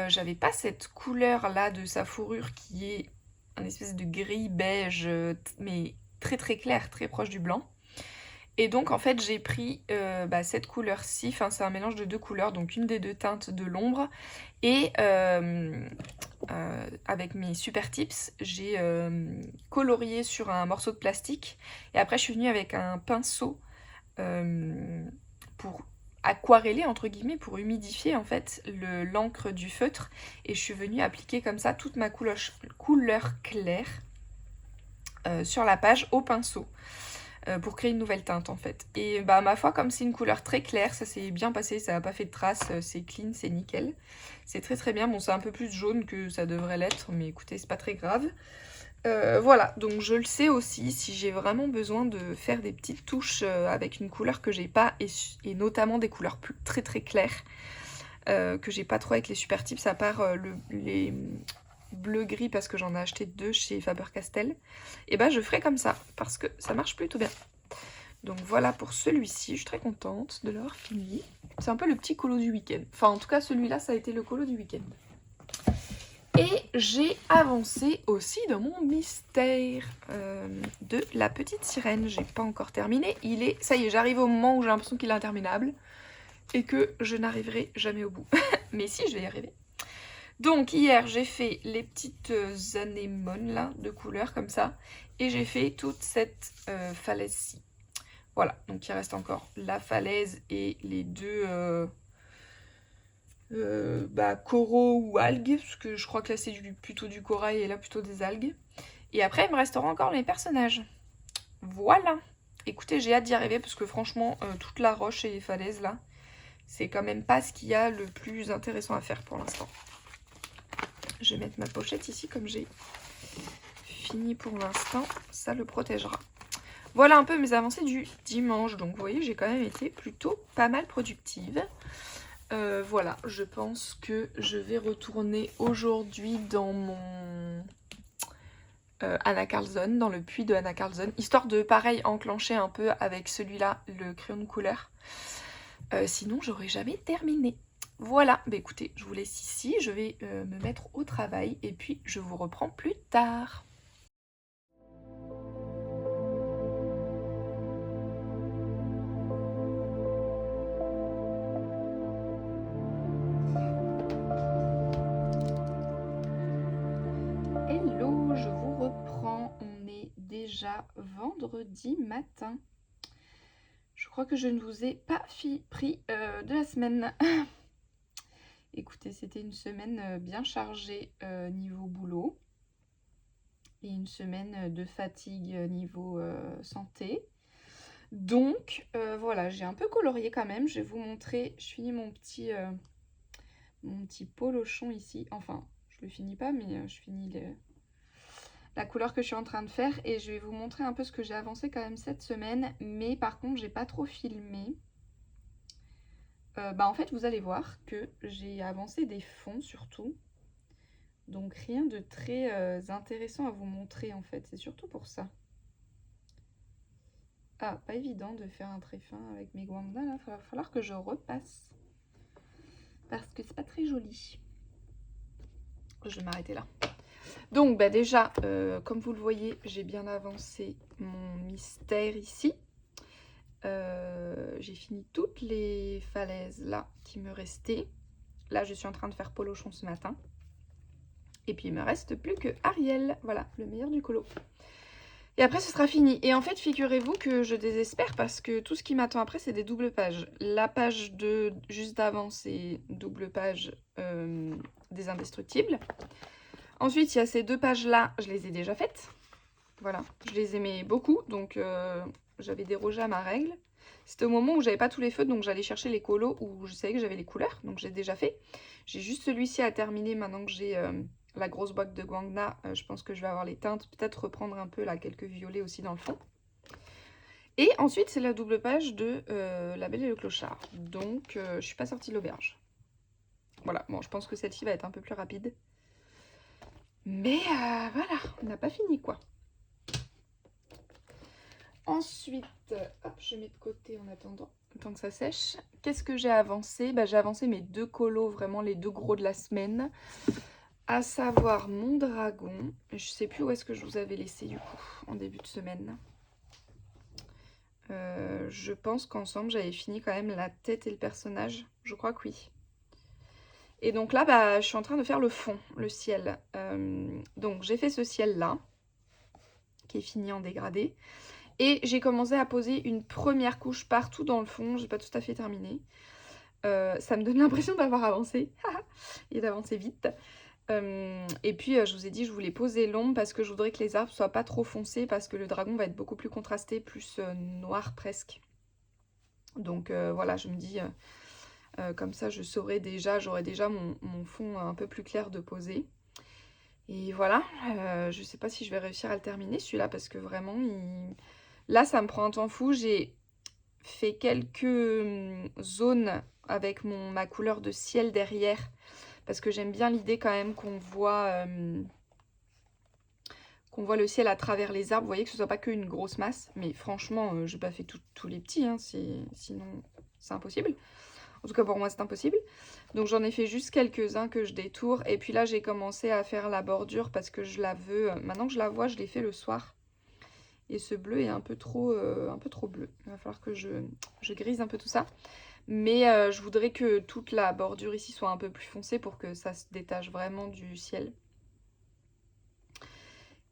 j'avais pas cette couleur-là de sa fourrure qui est un espèce de gris beige, mais très très clair, très proche du blanc. Et donc, en fait, j'ai pris cette couleur-ci. Enfin, c'est un mélange de deux couleurs, donc une des deux teintes de l'ombre. Et avec mes super tips, j'ai colorié sur un morceau de plastique. Et après, je suis venue avec un pinceau pour aquareller, entre guillemets, pour humidifier, en fait, l'encre du feutre. Et je suis venue appliquer comme ça toute ma couleur claire sur la page au pinceau. Pour créer une nouvelle teinte en fait. Et bah ma foi, comme c'est une couleur très claire, ça s'est bien passé, ça n'a pas fait de traces, c'est clean, c'est nickel. C'est très très bien, bon c'est un peu plus jaune que ça devrait l'être, mais écoutez, c'est pas très grave. Voilà, donc je le sais aussi, si j'ai vraiment besoin de faire des petites touches avec une couleur que j'ai pas, et notamment des couleurs très très claires, que j'ai pas trop avec les Super Tips, à part les bleu-gris, parce que j'en ai acheté 2 chez Faber-Castell, et bah je ferai comme ça, parce que ça marche plutôt bien. Donc voilà pour celui-ci, je suis très contente de l'avoir fini. C'est un peu le petit colo du week-end. Enfin, en tout cas, celui-là, ça a été le colo du week-end. Et j'ai avancé aussi dans mon mystère de la petite sirène. J'ai pas encore terminé. Ça y est, j'arrive au moment où j'ai l'impression qu'il est interminable et que je n'arriverai jamais au bout. Mais si, je vais y arriver. Donc hier, j'ai fait les petites anémones là, de couleurs comme ça. Et j'ai fait toute cette falaise-ci. Voilà, donc il reste encore la falaise et les deux coraux ou algues, parce que je crois que là c'est plutôt du corail et là plutôt des algues. Et après, il me restera encore les personnages. Voilà. Écoutez, j'ai hâte d'y arriver parce que franchement, toute la roche et les falaises là, c'est quand même pas ce qu'il y a le plus intéressant à faire pour l'instant. Je vais mettre ma pochette ici comme j'ai fini pour l'instant. Ça le protégera. Voilà un peu mes avancées du dimanche. Donc vous voyez, j'ai quand même été plutôt pas mal productive. Voilà, je pense que je vais retourner aujourd'hui dans mon Anna Carlson, dans le puits de Anna Carlson, histoire de, pareil, enclencher un peu avec celui-là, le crayon de couleur. Sinon, j'aurais jamais terminé. Voilà, bah écoutez, je vous laisse ici, je vais me mettre au travail et puis je vous reprends plus tard. Hello, je vous reprends. On est déjà vendredi matin. Je crois que je ne vous ai pas pris de la semaine. Écoutez, c'était une semaine bien chargée niveau boulot. Et une semaine de fatigue niveau santé. Donc voilà, j'ai un peu colorié quand même. Je vais vous montrer. Je finis mon petit polochon ici. Enfin, je le finis pas, mais je finis la couleur que je suis en train de faire. Et je vais vous montrer un peu ce que j'ai avancé quand même cette semaine. Mais par contre, j'ai pas trop filmé. En fait, vous allez voir que j'ai avancé des fonds surtout. Donc rien de très intéressant à vous montrer en fait. C'est surtout pour ça. Ah, pas évident de faire un trait fin avec mes guandas là. Il va falloir que je repasse. Parce que c'est pas très joli. Je vais m'arrêter là. Donc déjà, comme vous le voyez, j'ai bien avancé mon mystère ici. J'ai fini toutes les falaises là qui me restaient. Là, je suis en train de faire polochon ce matin. Et puis, il me reste plus que Ariel. Voilà, le meilleur du colo. Et après, ce sera fini. Et en fait, figurez-vous que je désespère parce que tout ce qui m'attend après, c'est des doubles pages. La page de juste d'avant, c'est double page des Indestructibles. Ensuite, il y a ces deux pages-là, je les ai déjà faites. Voilà, je les aimais beaucoup, donc j'avais dérogé à ma règle. C'était au moment où j'avais pas tous les feutres, donc j'allais chercher les colos où je savais que j'avais les couleurs, donc j'ai déjà fait. J'ai juste celui-ci à terminer maintenant que j'ai la grosse boîte de Guangna. Je pense que je vais avoir les teintes, peut-être reprendre un peu là quelques violets aussi dans le fond. Et ensuite, c'est la double page de La Belle et le Clochard. Donc, je suis pas sortie de l'auberge. Voilà, bon, je pense que celle-ci va être un peu plus rapide. Mais voilà, on n'a pas fini quoi. Ensuite, hop, je mets de côté en attendant que ça sèche. Qu'est-ce que j'ai avancé? J'ai avancé mes deux colos, vraiment les deux gros de la semaine. À savoir mon dragon. Je sais plus où est-ce que je vous avais laissé du coup, en début de semaine. Je pense qu'ensemble, j'avais fini quand même la tête et le personnage. Je crois que oui. Et donc là, je suis en train de faire le fond, le ciel. Donc j'ai fait ce ciel-là, qui est fini en dégradé. Et j'ai commencé à poser une première couche partout dans le fond. J'ai pas tout à fait terminé. Ça me donne l'impression d'avoir avancé. Et d'avancer vite. Et puis, je vous ai dit, je voulais poser l'ombre parce que je voudrais que les arbres soient pas trop foncés. Parce que le dragon va être beaucoup plus contrasté, plus noir presque. Donc voilà, je me dis... comme ça, je saurais déjà, j'aurais déjà mon fond un peu plus clair de poser. Et voilà, je sais pas si je vais réussir à le terminer celui-là parce que vraiment, là ça me prend un temps fou. J'ai fait quelques zones avec ma couleur de ciel derrière parce que j'aime bien l'idée quand même qu'on voit le ciel à travers les arbres. Vous voyez, que ce soit pas qu'une grosse masse. Mais franchement, j'ai pas fait tous les petits, hein, sinon c'est impossible. En tout cas pour moi c'est impossible. Donc j'en ai fait juste quelques-uns que je détourne. Et puis là j'ai commencé à faire la bordure parce que je la veux. Maintenant que je la vois, je l'ai fait le soir. Et ce bleu est un peu trop bleu. Il va falloir que je grise un peu tout ça. Mais je voudrais que toute la bordure ici soit un peu plus foncée pour que ça se détache vraiment du ciel.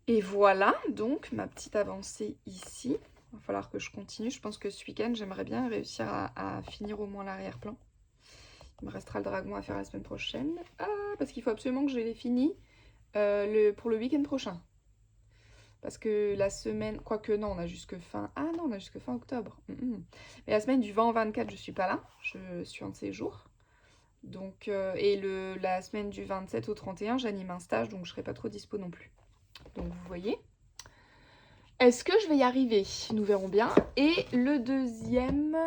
Et voilà donc ma petite avancée ici. Il va falloir que je continue. Je pense que ce week-end, j'aimerais bien réussir à finir au moins l'arrière-plan. Il me restera le dragon à faire la semaine prochaine. Ah, parce qu'il faut absolument que je l'ai fini pour le week-end prochain. Parce que la semaine... Quoique non, on a jusque fin... Ah non, on a jusque fin octobre. Mais la semaine du 20 au 24, je suis pas là. Je suis en séjour. Donc, et la semaine du 27 au 31, j'anime un stage. Donc, je serai pas trop dispo non plus. Donc, vous voyez. Est-ce que je vais y arriver? Nous verrons bien. Et le deuxième...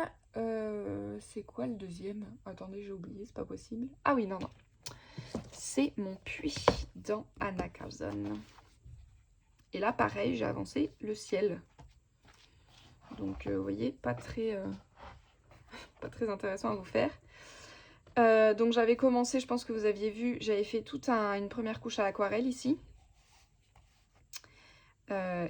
c'est quoi le deuxième? Attendez, j'ai oublié, c'est pas possible. Ah oui, non. C'est mon puits dans Anna Carlson. Et là, pareil, j'ai avancé le ciel. Donc, vous voyez, pas très intéressant à vous faire. Donc, j'avais commencé, je pense que vous aviez vu, j'avais fait toute une première couche à l'aquarelle ici.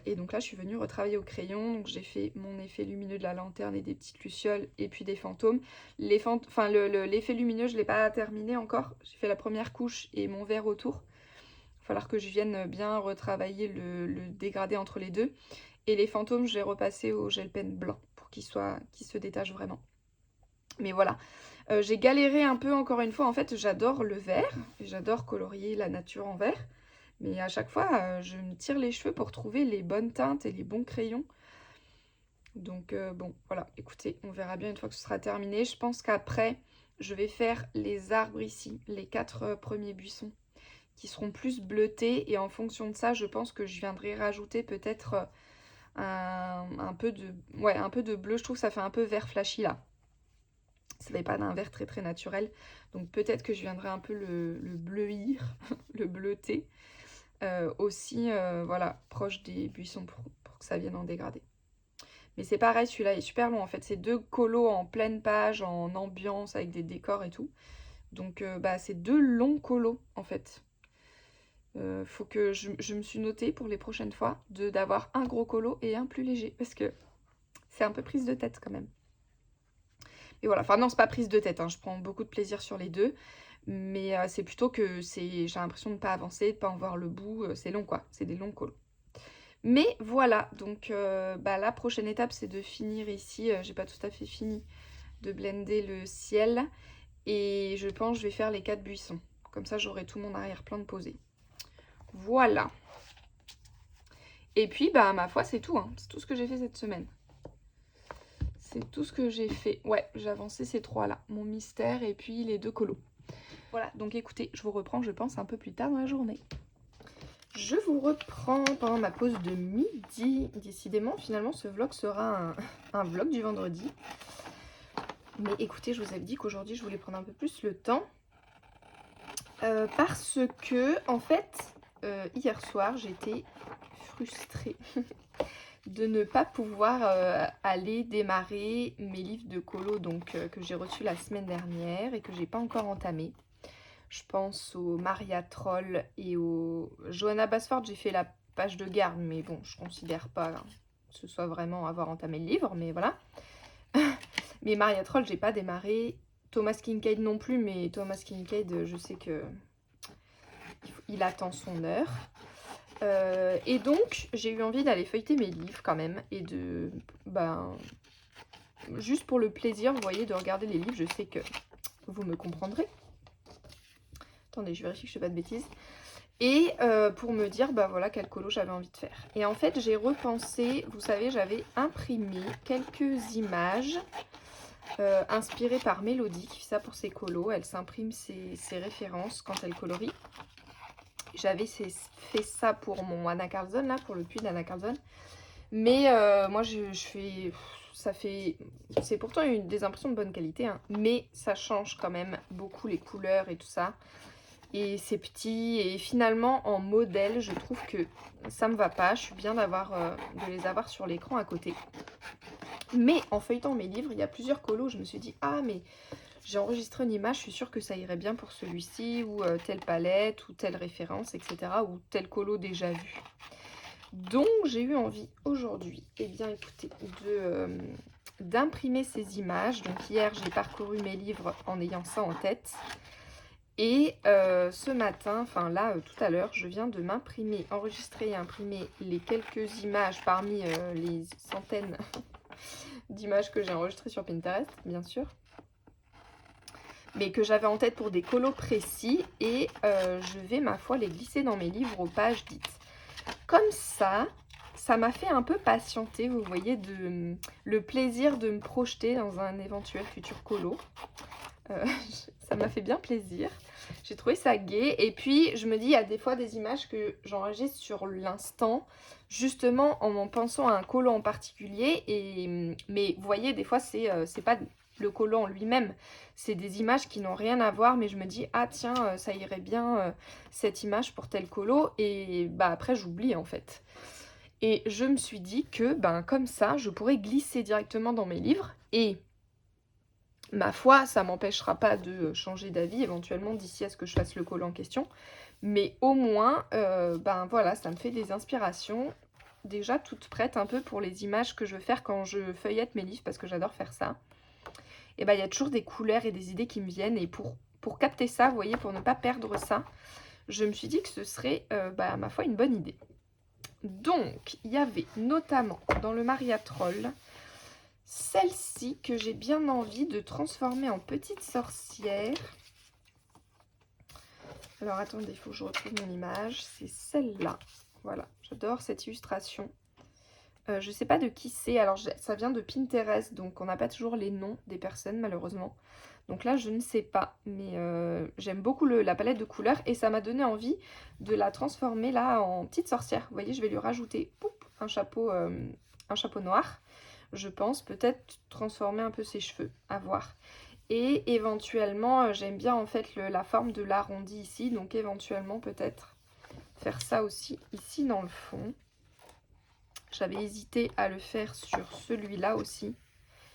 Et donc là, je suis venue retravailler au crayon. Donc, j'ai fait mon effet lumineux de la lanterne et des petites lucioles et puis des fantômes. L'effet lumineux, je ne l'ai pas terminé encore. J'ai fait la première couche et mon vert autour. Il va falloir que je vienne bien retravailler le dégradé entre les deux. Et les fantômes, je vais repasser au gel pen blanc pour qu'ils se détachent vraiment. Mais voilà, j'ai galéré un peu encore une fois. En fait, j'adore le vert, j'adore colorier la nature en vert. Mais à chaque fois, je me tire les cheveux pour trouver les bonnes teintes et les bons crayons. Donc bon, voilà, écoutez, on verra bien une fois que ce sera terminé. Je pense qu'après, je vais faire les arbres ici, les 4 premiers buissons, qui seront plus bleutés. Et en fonction de ça, je pense que je viendrai rajouter peut-être un peu de bleu. Je trouve que ça fait un peu vert flashy là. Ça n'est pas d'un vert très très naturel. Donc peut-être que je viendrai un peu le bleuir, le bleuter. Aussi, voilà, proche des buissons pour que ça vienne en dégradé. Mais c'est pareil, celui-là est super long en fait. C'est 2 colos en pleine page, en ambiance, avec des décors et tout. Donc, c'est 2 longs colos en fait. Faut que je me suis notée pour les prochaines fois d'avoir un gros colo et un plus léger. Parce que c'est un peu prise de tête quand même. Et voilà, enfin non, c'est pas prise de tête, hein. Je prends beaucoup de plaisir sur les deux. Mais c'est plutôt que j'ai l'impression de ne pas avancer, de ne pas en voir le bout. C'est long quoi, c'est des longs colos. Mais voilà, donc la prochaine étape c'est de finir ici. J'ai pas tout à fait fini de blender le ciel. Et je pense que je vais faire les 4 buissons. Comme ça j'aurai tout mon arrière-plan de posé. Voilà. Et puis ma foi c'est tout, hein. C'est tout ce que j'ai fait cette semaine. C'est tout ce que j'ai fait. Ouais, j'ai avancé ces 3 là. Mon mystère et puis les 2 colos. Voilà, donc écoutez, je vous reprends, je pense, un peu plus tard dans la journée. Je vous reprends pendant ma pause de midi. Décidément, finalement, ce vlog sera un vlog du vendredi. Mais écoutez, je vous avais dit qu'aujourd'hui, je voulais prendre un peu plus le temps. Parce que, en fait, hier soir, j'étais frustrée de ne pas pouvoir aller démarrer mes livres de colo donc, que j'ai reçus la semaine dernière et que j'ai pas encore entamé. Je pense au Maria Troll et au Johanna Basford. J'ai fait la page de garde, mais bon, je considère pas que ce soit vraiment avoir entamé le livre, mais voilà. Mais Maria Troll, j'ai pas démarré. Thomas Kincaid non plus, mais Thomas Kincaid, je sais que il attend son heure. Et donc, j'ai eu envie d'aller feuilleter mes livres quand même et de, juste pour le plaisir, vous voyez, de regarder les livres. Je sais que vous me comprendrez. Attendez, je vérifie que je ne fais pas de bêtises. Et pour me dire, voilà, quel colo j'avais envie de faire. Et en fait, j'ai repensé, vous savez, j'avais imprimé quelques images inspirées par Mélodie, qui fait ça pour ses colos. Elle s'imprime ses références quand elle colorie. j'avais fait ça pour mon Anna Carlson, là, pour le puits d'Anna Carlson. Mais moi, je fais... Ça fait... C'est pourtant des impressions de bonne qualité, hein, mais ça change quand même beaucoup les couleurs et tout ça. Et c'est petit, et finalement, en modèle, je trouve que ça me va pas. Je suis bien de les avoir sur l'écran à côté. Mais en feuilletant mes livres, il y a plusieurs colos. Je me suis dit, ah, mais j'ai enregistré une image, je suis sûre que ça irait bien pour celui-ci, ou telle palette, ou telle référence, etc. Ou tel colo déjà vu. Donc, j'ai eu envie aujourd'hui, eh bien, écoutez, d'imprimer ces images. Donc, hier, j'ai parcouru mes livres en ayant ça en tête. Et ce matin, enfin là, tout à l'heure, je viens de enregistrer et imprimer les quelques images parmi les centaines d'images que j'ai enregistrées sur Pinterest, bien sûr. Mais que j'avais en tête pour des colos précis. Et je vais, ma foi, les glisser dans mes livres aux pages dites. Comme ça m'a fait un peu patienter, vous voyez, le plaisir de me projeter dans un éventuel futur colo. Ça m'a fait bien plaisir. J'ai trouvé ça gai. Et puis, je me dis, il y a des fois des images que j'enregistre sur l'instant, justement en pensant à un colo en particulier. Mais vous voyez, des fois, c'est pas le colo en lui-même. C'est des images qui n'ont rien à voir, mais je me dis, ah tiens, ça irait bien cette image pour tel colo. Et bah après, j'oublie en fait. Et je me suis dit que, ben comme ça, je pourrais glisser directement dans mes livres. Et ma foi, ça m'empêchera pas de changer d'avis éventuellement d'ici à ce que je fasse le colo en question. Mais au moins, ben voilà, ça me fait des inspirations déjà toutes prêtes un peu pour les images que je veux faire quand je feuillette mes livres, parce que j'adore faire ça. Et ben il y a toujours des couleurs et des idées qui me viennent. Et pour capter ça, vous voyez, pour ne pas perdre ça, je me suis dit que ce serait, ma foi, une bonne idée. Donc, il y avait notamment dans le Maria Troll celle-ci que j'ai bien envie de transformer en petite sorcière. Alors attendez, il faut que je retrouve mon image. C'est celle-là. Voilà, j'adore cette illustration. Je ne sais pas de qui c'est. Alors ça vient de Pinterest, donc on n'a pas toujours les noms des personnes malheureusement. Donc là, je ne sais pas. Mais j'aime beaucoup la palette de couleurs et ça m'a donné envie de la transformer là en petite sorcière. Vous voyez, je vais lui rajouter un chapeau noir. Je pense peut-être transformer un peu ses cheveux, à voir. Et éventuellement, j'aime bien en fait la forme de l'arrondi ici. Donc éventuellement peut-être faire ça aussi ici dans le fond. J'avais hésité à le faire sur celui-là aussi.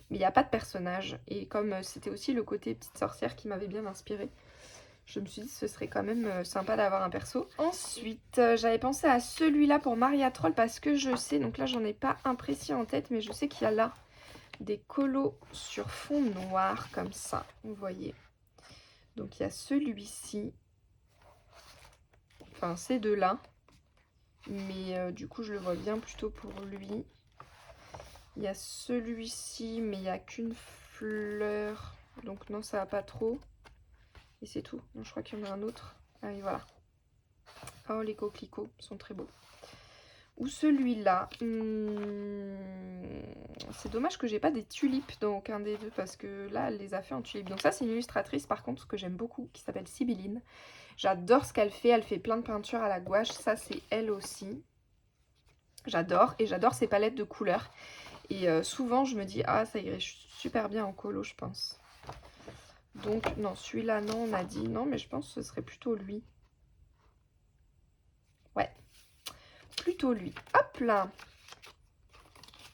Mais il n'y a pas de personnage. Et comme c'était aussi le côté petite sorcière qui m'avait bien inspirée, je me suis dit que ce serait quand même sympa d'avoir un perso. Ensuite, j'avais pensé à celui-là pour Maria Troll parce que je sais, donc là j'en ai pas un précis en tête, mais je sais qu'il y a là des colos sur fond noir comme ça, vous voyez. Donc il y a celui-ci, enfin ces deux-là, mais du coup je le vois bien plutôt pour lui. Il y a celui-ci, mais il n'y a qu'une fleur, donc non ça va pas trop. Et c'est tout. Non, je crois qu'il y en a un autre. Ah oui, voilà. Oh, les coquelicots sont très beaux. Ou celui-là. C'est dommage que j'ai pas des tulipes dans aucun des deux, parce que là, elle les a fait en tulipes. Donc ça, c'est une illustratrice, par contre, que j'aime beaucoup, qui s'appelle Sibylline. J'adore ce qu'elle fait. Elle fait plein de peintures à la gouache. Ça, c'est elle aussi. J'adore. Et j'adore ses palettes de couleurs. Et souvent, je me dis, ah, ça irait super bien en colo, je pense. Donc, non, celui-là, non, on a dit non, mais je pense que ce serait plutôt lui. Ouais, plutôt lui. Hop là.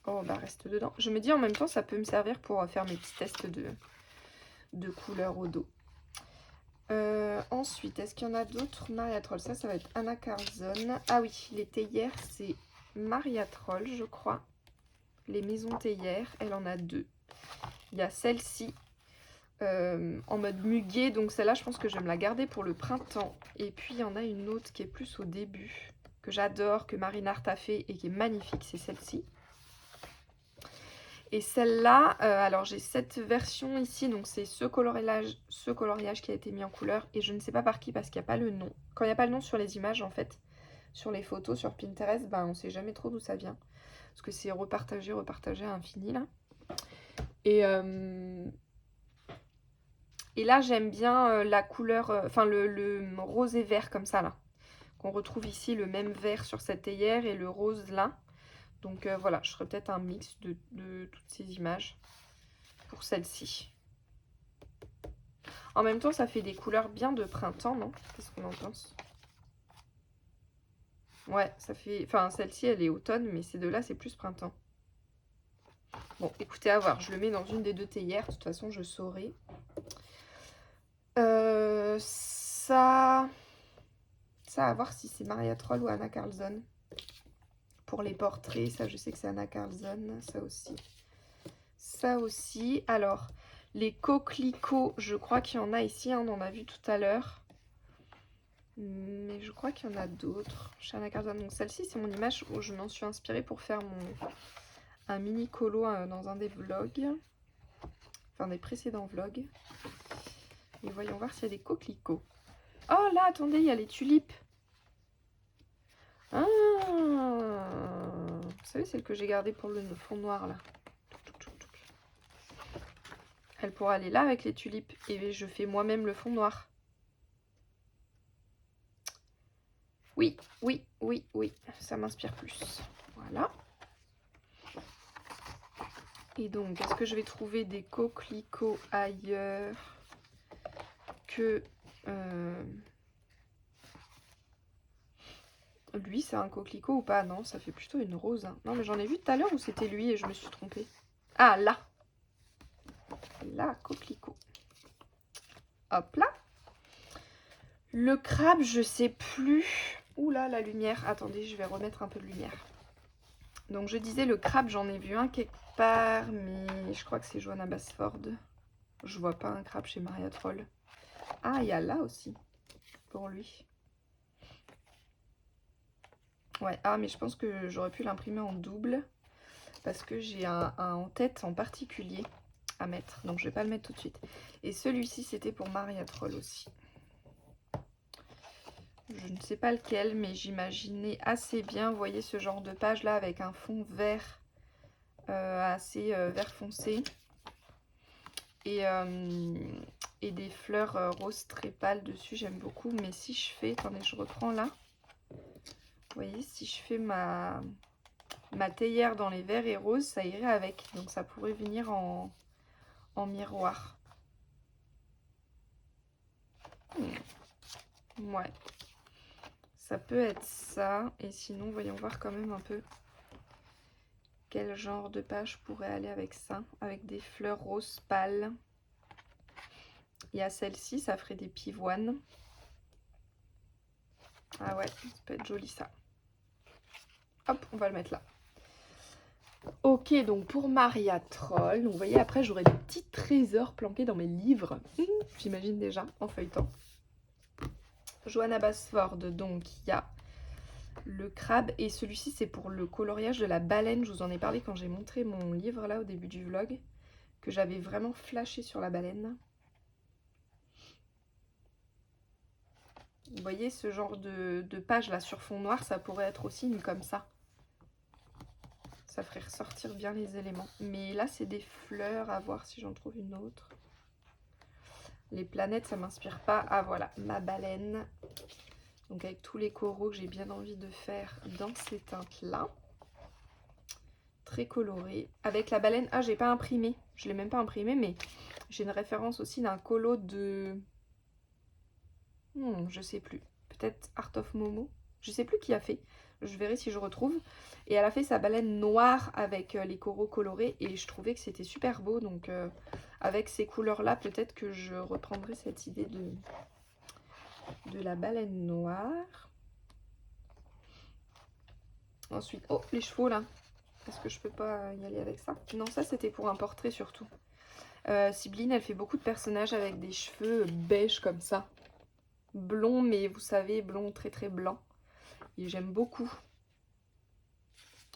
Oh, bah, reste dedans. Je me dis, en même temps, ça peut me servir pour faire mes petits tests de couleurs au dos. Ensuite, est-ce qu'il y en a d'autres? Maria Troll, ça va être Anna Carlson. Ah oui, les théières, c'est Maria Troll, je crois. Les maisons théières, elle en a deux. Il y a celle-ci. En mode muguet, donc celle-là je pense que je vais me la garder pour le printemps. Et puis il y en a une autre qui est plus au début, que j'adore, que Marine Art a fait et qui est magnifique, c'est celle-ci. Et celle-là, alors j'ai cette version ici, donc c'est ce coloriage qui a été mis en couleur, et je ne sais pas par qui parce qu'il n'y a pas le nom. Quand il n'y a pas le nom sur les images en fait, sur les photos, sur Pinterest, ben, on ne sait jamais trop d'où ça vient. Parce que c'est repartagé à infini là. Et là, j'aime bien la couleur, enfin le rose et vert comme ça, là, qu'on retrouve ici le même vert sur cette théière et le rose là. Donc voilà, je ferai peut-être un mix de toutes ces images pour celle-ci. En même temps, ça fait des couleurs bien de printemps, non? Qu'est-ce qu'on en pense? Ouais, ça fait... Enfin, celle-ci, elle est automne, mais ces deux-là, c'est plus printemps. Bon, écoutez, à voir. Je le mets dans une des deux théières. De toute façon, je saurai. Ça, à voir si c'est Maria Troll ou Anna Carlson. Pour les portraits, ça, je sais que c'est Anna Carlson. Ça aussi. Ça aussi. Alors, les coquelicots, je crois qu'il y en a ici. Hein, on en a vu tout à l'heure. Mais je crois qu'il y en a d'autres chez Anna Carlson. Donc celle-ci, c'est mon image où je m'en suis inspirée pour faire un mini colo dans un des vlogs. Enfin, des précédents vlogs. Et voyons voir s'il y a des coquelicots. Oh là, attendez, il y a les tulipes. Ah, vous savez, celle que j'ai gardée pour le fond noir, là. Elle pourra aller là avec les tulipes. Et je fais moi-même le fond noir. Oui, oui, oui, oui. Ça m'inspire plus. Voilà. Et donc, est-ce que je vais trouver des coquelicots ailleurs que... Lui, c'est un coquelicot ou pas? Non, ça fait plutôt une rose. Hein. Non, mais j'en ai vu tout à l'heure où c'était lui et je me suis trompée. Ah, là. Là, coquelicot. Hop là. Le crabe, je sais plus. Ouh là, la lumière. Attendez, je vais remettre un peu de lumière. Donc, je disais, le crabe, j'en ai vu un quelque part, mais je crois que c'est Johanna Basford. Je vois pas un crabe chez Maria Troll. Ah, il y a là aussi, pour lui. Ouais, ah, mais je pense que j'aurais pu l'imprimer en double, parce que j'ai un en tête en particulier à mettre. Donc, je vais pas le mettre tout de suite. Et celui-ci, c'était pour Maria Troll aussi. Je ne sais pas lequel, mais j'imaginais assez bien, vous voyez, ce genre de page là avec un fond vert, assez vert foncé. Et des fleurs roses très pâles dessus, j'aime beaucoup. Mais si je fais, attendez, je reprends là. Vous voyez, si je fais ma théière dans les verts et roses, ça irait avec. Donc ça pourrait venir en miroir. Ouais. Ça peut être ça. Et sinon, voyons voir quand même un peu quel genre de page pourrait aller avec ça. Avec des fleurs roses pâles. Il y a celle-ci, ça ferait des pivoines. Ah ouais, ça peut être joli ça. Hop, on va le mettre là. Ok, donc pour Maria Troll, vous voyez, après j'aurai des petits trésors planqués dans mes livres. J'imagine déjà, en feuilletant. Johanna Basford, donc il y a le crabe. Et celui-ci, c'est pour le coloriage de la baleine. Je vous en ai parlé quand j'ai montré mon livre, là, au début du vlog. Que j'avais vraiment flashé sur la baleine. Vous voyez, ce genre de page, là, sur fond noir, ça pourrait être aussi une comme ça. Ça ferait ressortir bien les éléments. Mais là, c'est des fleurs. À voir si j'en trouve une autre. Les planètes, ça m'inspire pas. Ah, voilà, ma baleine. Donc, avec tous les coraux que j'ai bien envie de faire dans ces teintes-là. Très coloré. Avec la baleine... Ah, j'ai pas imprimé. Je l'ai même pas imprimé, mais j'ai une référence aussi d'un colo de... je sais plus. Peut-être Art of Momo. Je sais plus qui a fait. Je verrai si je retrouve. Et elle a fait sa baleine noire avec les coraux colorés. Et je trouvais que c'était super beau. Donc avec ces couleurs-là, peut-être que je reprendrai cette idée de la baleine noire. Ensuite, oh, les chevaux là. Est-ce que je peux pas y aller avec ça? Non, ça c'était pour un portrait surtout. Sibline, elle fait beaucoup de personnages avec des cheveux beige comme ça. Blond, mais vous savez, blond très très blanc. Et j'aime beaucoup.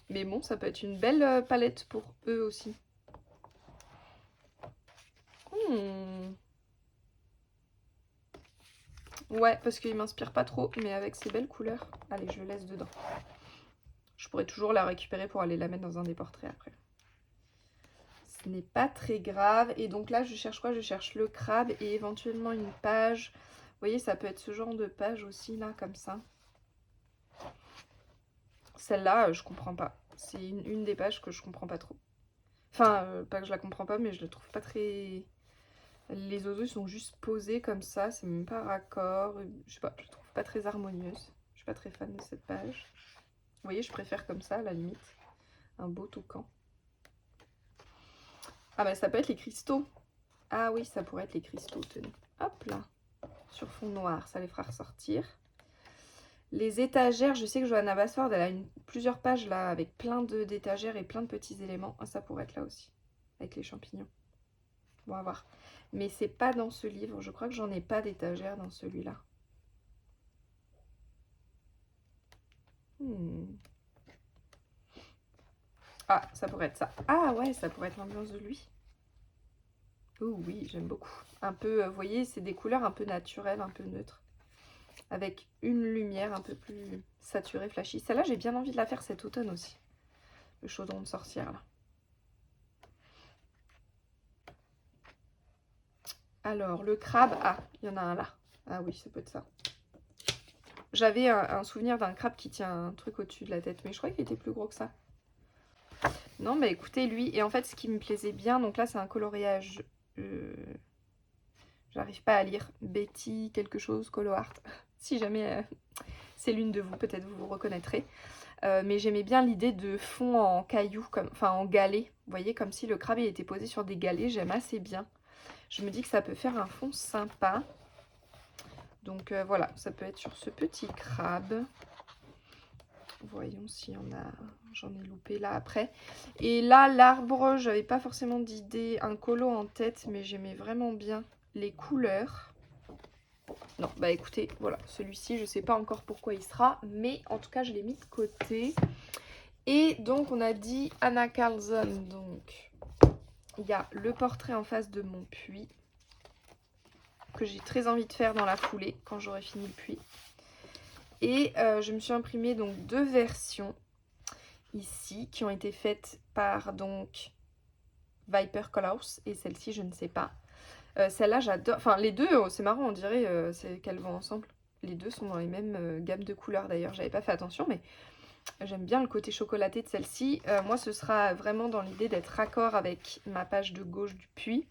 Mais bon, ça peut être une belle palette pour eux aussi. Ouais, parce qu'il m'inspire pas trop, mais avec ces belles couleurs. Allez, je le laisse dedans. Je pourrais toujours la récupérer pour aller la mettre dans un des portraits après. Ce n'est pas très grave. Et donc là, je cherche quoi? Je cherche le crabe et éventuellement une page. Vous voyez, ça peut être ce genre de page aussi, là, comme ça. Celle-là, je comprends pas. C'est une des pages que je comprends pas trop. Enfin, pas que je la comprends pas, mais je la trouve pas très... Les oiseaux sont juste posés comme ça, c'est même pas raccord. Je sais pas, je la trouve pas très harmonieuse. Je suis pas très fan de cette page. Vous voyez, je préfère comme ça, à la limite. Un beau toucan. Ah bah ça peut être les cristaux. Ah oui, ça pourrait être les cristaux, tenez. Hop là. Sur fond noir, ça les fera ressortir. Les étagères, je sais que Johanna Basford, elle a plusieurs pages là, avec plein d'étagères et plein de petits éléments. Ah, ça pourrait être là aussi, avec les champignons. Bon, à voir. Mais c'est pas dans ce livre. Je crois que j'en ai pas d'étagère dans celui-là. Ah, ça pourrait être ça. Ah ouais, ça pourrait être l'ambiance de lui. Oh oui, j'aime beaucoup. Un peu, vous voyez, c'est des couleurs un peu naturelles, un peu neutres. Avec une lumière un peu plus saturée, flashy. Celle-là, j'ai bien envie de la faire cet automne aussi. Le chaudron de sorcière, là. Alors, le crabe. Ah, il y en a un là. Ah oui, ça peut être ça. J'avais un souvenir d'un crabe qui tient un truc au-dessus de la tête, mais je croyais qu'il était plus gros que ça. Non, mais écoutez, lui, et en fait, ce qui me plaisait bien, donc là, c'est un coloriage... J'arrive pas à lire. Betty, quelque chose, Coloart. Si jamais c'est l'une de vous, peut-être vous vous reconnaîtrez. Mais j'aimais bien l'idée de fond en cailloux, enfin en galets. Vous voyez, comme si le crabe il était posé sur des galets. J'aime assez bien. Je me dis que ça peut faire un fond sympa. Donc voilà, ça peut être sur ce petit crabe. Voyons s'il y en a. J'en ai loupé là après. Et là, l'arbre, j'avais pas forcément d'idée, un colo en tête, mais j'aimais vraiment bien les couleurs. Non, bah écoutez, voilà, celui-ci, je sais pas encore pourquoi il sera, mais en tout cas, je l'ai mis de côté. Et donc, on a dit Anna Carlson, donc il y a le portrait en face de mon puits, que j'ai très envie de faire dans la foulée, quand j'aurai fini le puits. Et je me suis imprimé donc 2 versions, ici, qui ont été faites par, donc, Viper Colors, et celle-ci, je ne sais pas. Celle-là, j'adore. Enfin, les deux, c'est marrant, on dirait qu'elles vont ensemble. Les deux sont dans les mêmes gammes de couleurs d'ailleurs. J'avais pas fait attention, mais j'aime bien le côté chocolaté de celle-ci. Moi, ce sera vraiment dans l'idée d'être raccord avec ma page de gauche du puits.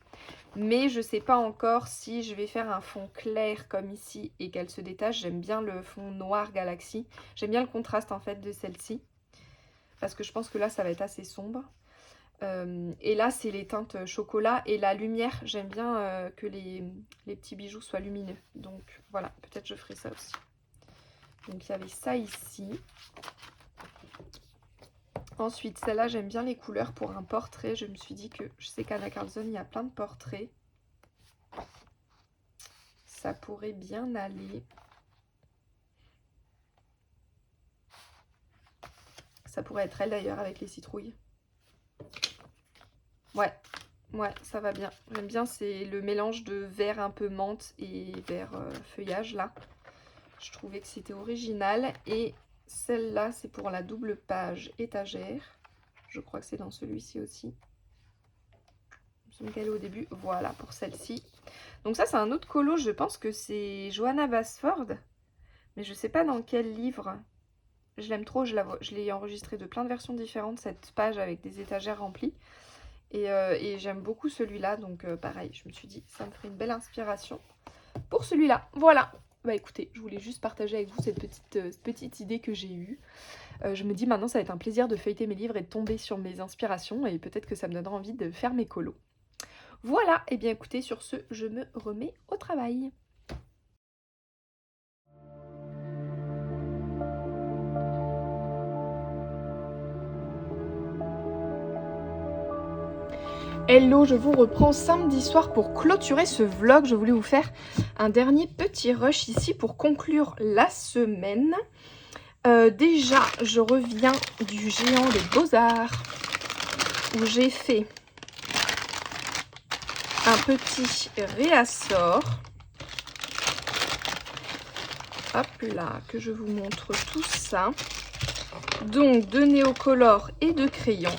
Mais je sais pas encore si je vais faire un fond clair comme ici et qu'elle se détache. J'aime bien le fond noir Galaxy. J'aime bien le contraste en fait de celle-ci. Parce que je pense que là, ça va être assez sombre. Et là, c'est les teintes chocolat et la lumière. J'aime bien que les petits bijoux soient lumineux. Donc voilà, peut-être je ferai ça aussi. Donc il y avait ça ici. Ensuite, celle-là, j'aime bien les couleurs pour un portrait. Je me suis dit que je sais qu'à la Carlson, il y a plein de portraits. Ça pourrait bien aller. Ça pourrait être elle d'ailleurs avec les citrouilles. Ouais, ça va bien. J'aime bien, c'est le mélange de vert un peu menthe et vert feuillage là. Je trouvais que c'était original. Et celle-là, c'est pour la double page étagère. Je crois que c'est dans celui-ci aussi. Il me semble qu'elle est au début. Voilà, pour celle-ci. Donc ça, c'est un autre colo. Je pense que c'est Johanna Basford. Mais je ne sais pas dans quel livre. Je l'aime trop. Je l'ai enregistré de plein de versions différentes, cette page avec des étagères remplies. Et j'aime beaucoup celui-là, donc pareil, je me suis dit, ça me ferait une belle inspiration pour celui-là. Voilà, bah écoutez, je voulais juste partager avec vous cette petite idée que j'ai eue. Je me dis maintenant, ça va être un plaisir de feuilleter mes livres et de tomber sur mes inspirations, et peut-être que ça me donnera envie de faire mes colos. Voilà, et bien écoutez, sur ce, je me remets au travail. Hello, je vous reprends samedi soir pour clôturer ce vlog. Je voulais vous faire un dernier petit rush ici pour conclure la semaine. Déjà, je reviens du Géant des Beaux-Arts où j'ai fait un petit réassort. Hop là, que je vous montre tout ça. Donc, de néocolor et de crayon.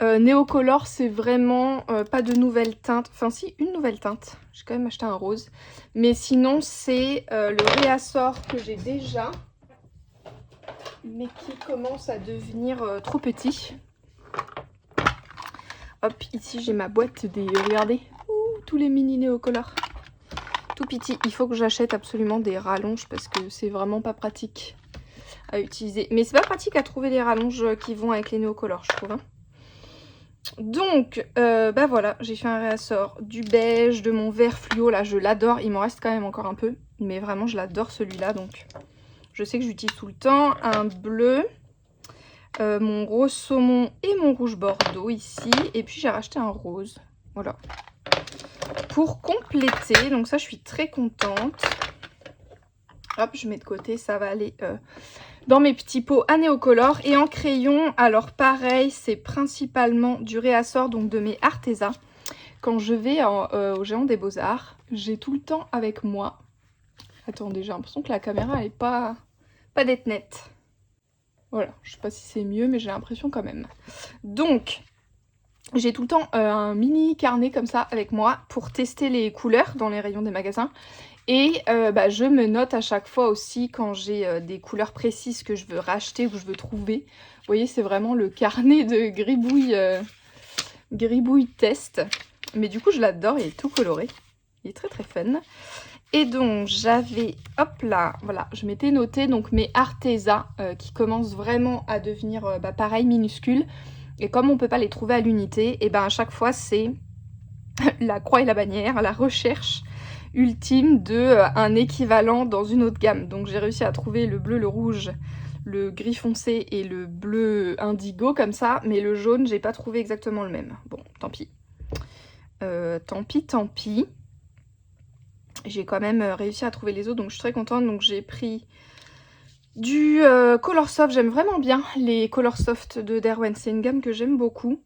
Néocolor, c'est vraiment pas de nouvelle teinte. Enfin si, une nouvelle teinte. J'ai quand même acheté un rose. Mais sinon, c'est le réassort que j'ai déjà. mais qui commence à devenir trop petit. Hop, ici j'ai ma boîte des... Regardez, tous les mini néocolores. Tout petit. Il faut que j'achète absolument des rallonges parce que c'est vraiment pas pratique à utiliser. Mais c'est pas pratique à trouver des rallonges qui vont avec les néocolores, je trouve. Hein. Donc, bah voilà, j'ai fait un réassort du beige, de mon vert fluo. Là, je l'adore. Il m'en reste quand même encore un peu. Mais vraiment, je l'adore celui-là. Donc, je sais que j'utilise tout le temps. Un bleu. Mon rose saumon et mon rouge bordeaux ici. Et puis j'ai racheté un rose. Voilà. Pour compléter. Donc ça, je suis très contente. Hop, je mets de côté. Ça va aller dans mes petits pots à néocolore. Et en crayon, alors pareil, c'est principalement du réassort donc de mes Arteza. Quand je vais au Géant des Beaux-Arts, j'ai tout le temps avec moi. Attendez, j'ai l'impression que la caméra n'est pas d'être nette. Voilà, je sais pas si c'est mieux, mais j'ai l'impression quand même. Donc, j'ai tout le temps un mini carnet comme ça avec moi pour tester les couleurs dans les rayons des magasins. Et bah, je me note à chaque fois aussi quand j'ai des couleurs précises que je veux racheter ou que je veux trouver. Vous voyez, c'est vraiment le carnet de gribouille test. Mais du coup, je l'adore, il est tout coloré. Il est très très fun. Et donc j'avais, hop là, voilà, je m'étais noté donc mes Arteza qui commencent vraiment à devenir bah, pareil, minuscules. Et comme on peut pas les trouver à l'unité, et ben à chaque fois c'est la croix et la bannière, la recherche ultime de un équivalent dans une autre gamme. Donc j'ai réussi à trouver le bleu, le rouge, le gris foncé et le bleu indigo comme ça, mais le jaune j'ai pas trouvé exactement le même. Bon, tant pis. Tant pis. J'ai quand même réussi à trouver les autres, donc je suis très contente. Donc j'ai pris du Coloursoft, j'aime vraiment bien les Coloursoft de Derwent, c'est une gamme que j'aime beaucoup.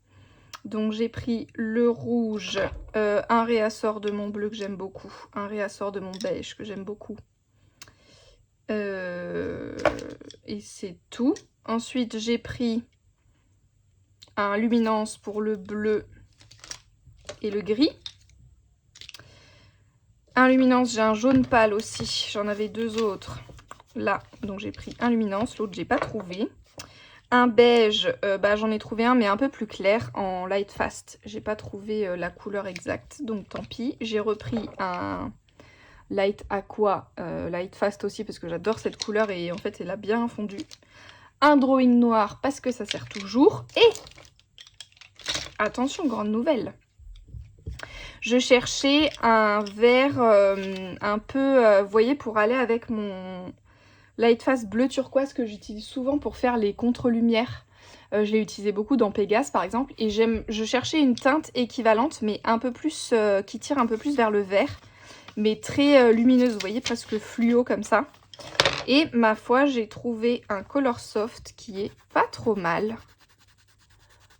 Donc j'ai pris le rouge, un réassort de mon bleu que j'aime beaucoup, un réassort de mon beige que j'aime beaucoup. Et c'est tout. Ensuite j'ai pris un luminance pour le bleu et le gris. Un luminance, j'ai un jaune pâle aussi, j'en avais deux autres là, donc j'ai pris un luminance, l'autre j'ai pas trouvé. Un beige, bah, j'en ai trouvé un mais un peu plus clair en light fast, j'ai pas trouvé la couleur exacte, donc tant pis. J'ai repris un light aqua, light fast aussi parce que j'adore cette couleur et en fait elle a bien fondu. Un drawing noir parce que ça sert toujours. Et attention, grande nouvelle, je cherchais un vert un peu, vous voyez, pour aller avec mon Light Fast bleu turquoise que j'utilise souvent pour faire les contre-lumières. Je l'ai utilisé beaucoup dans Pégase par exemple. Et je cherchais une teinte équivalente, mais un peu plus, qui tire un peu plus vers le vert. Mais très lumineuse, vous voyez, presque fluo comme ça. Et ma foi, j'ai trouvé un Coloursoft qui est pas trop mal.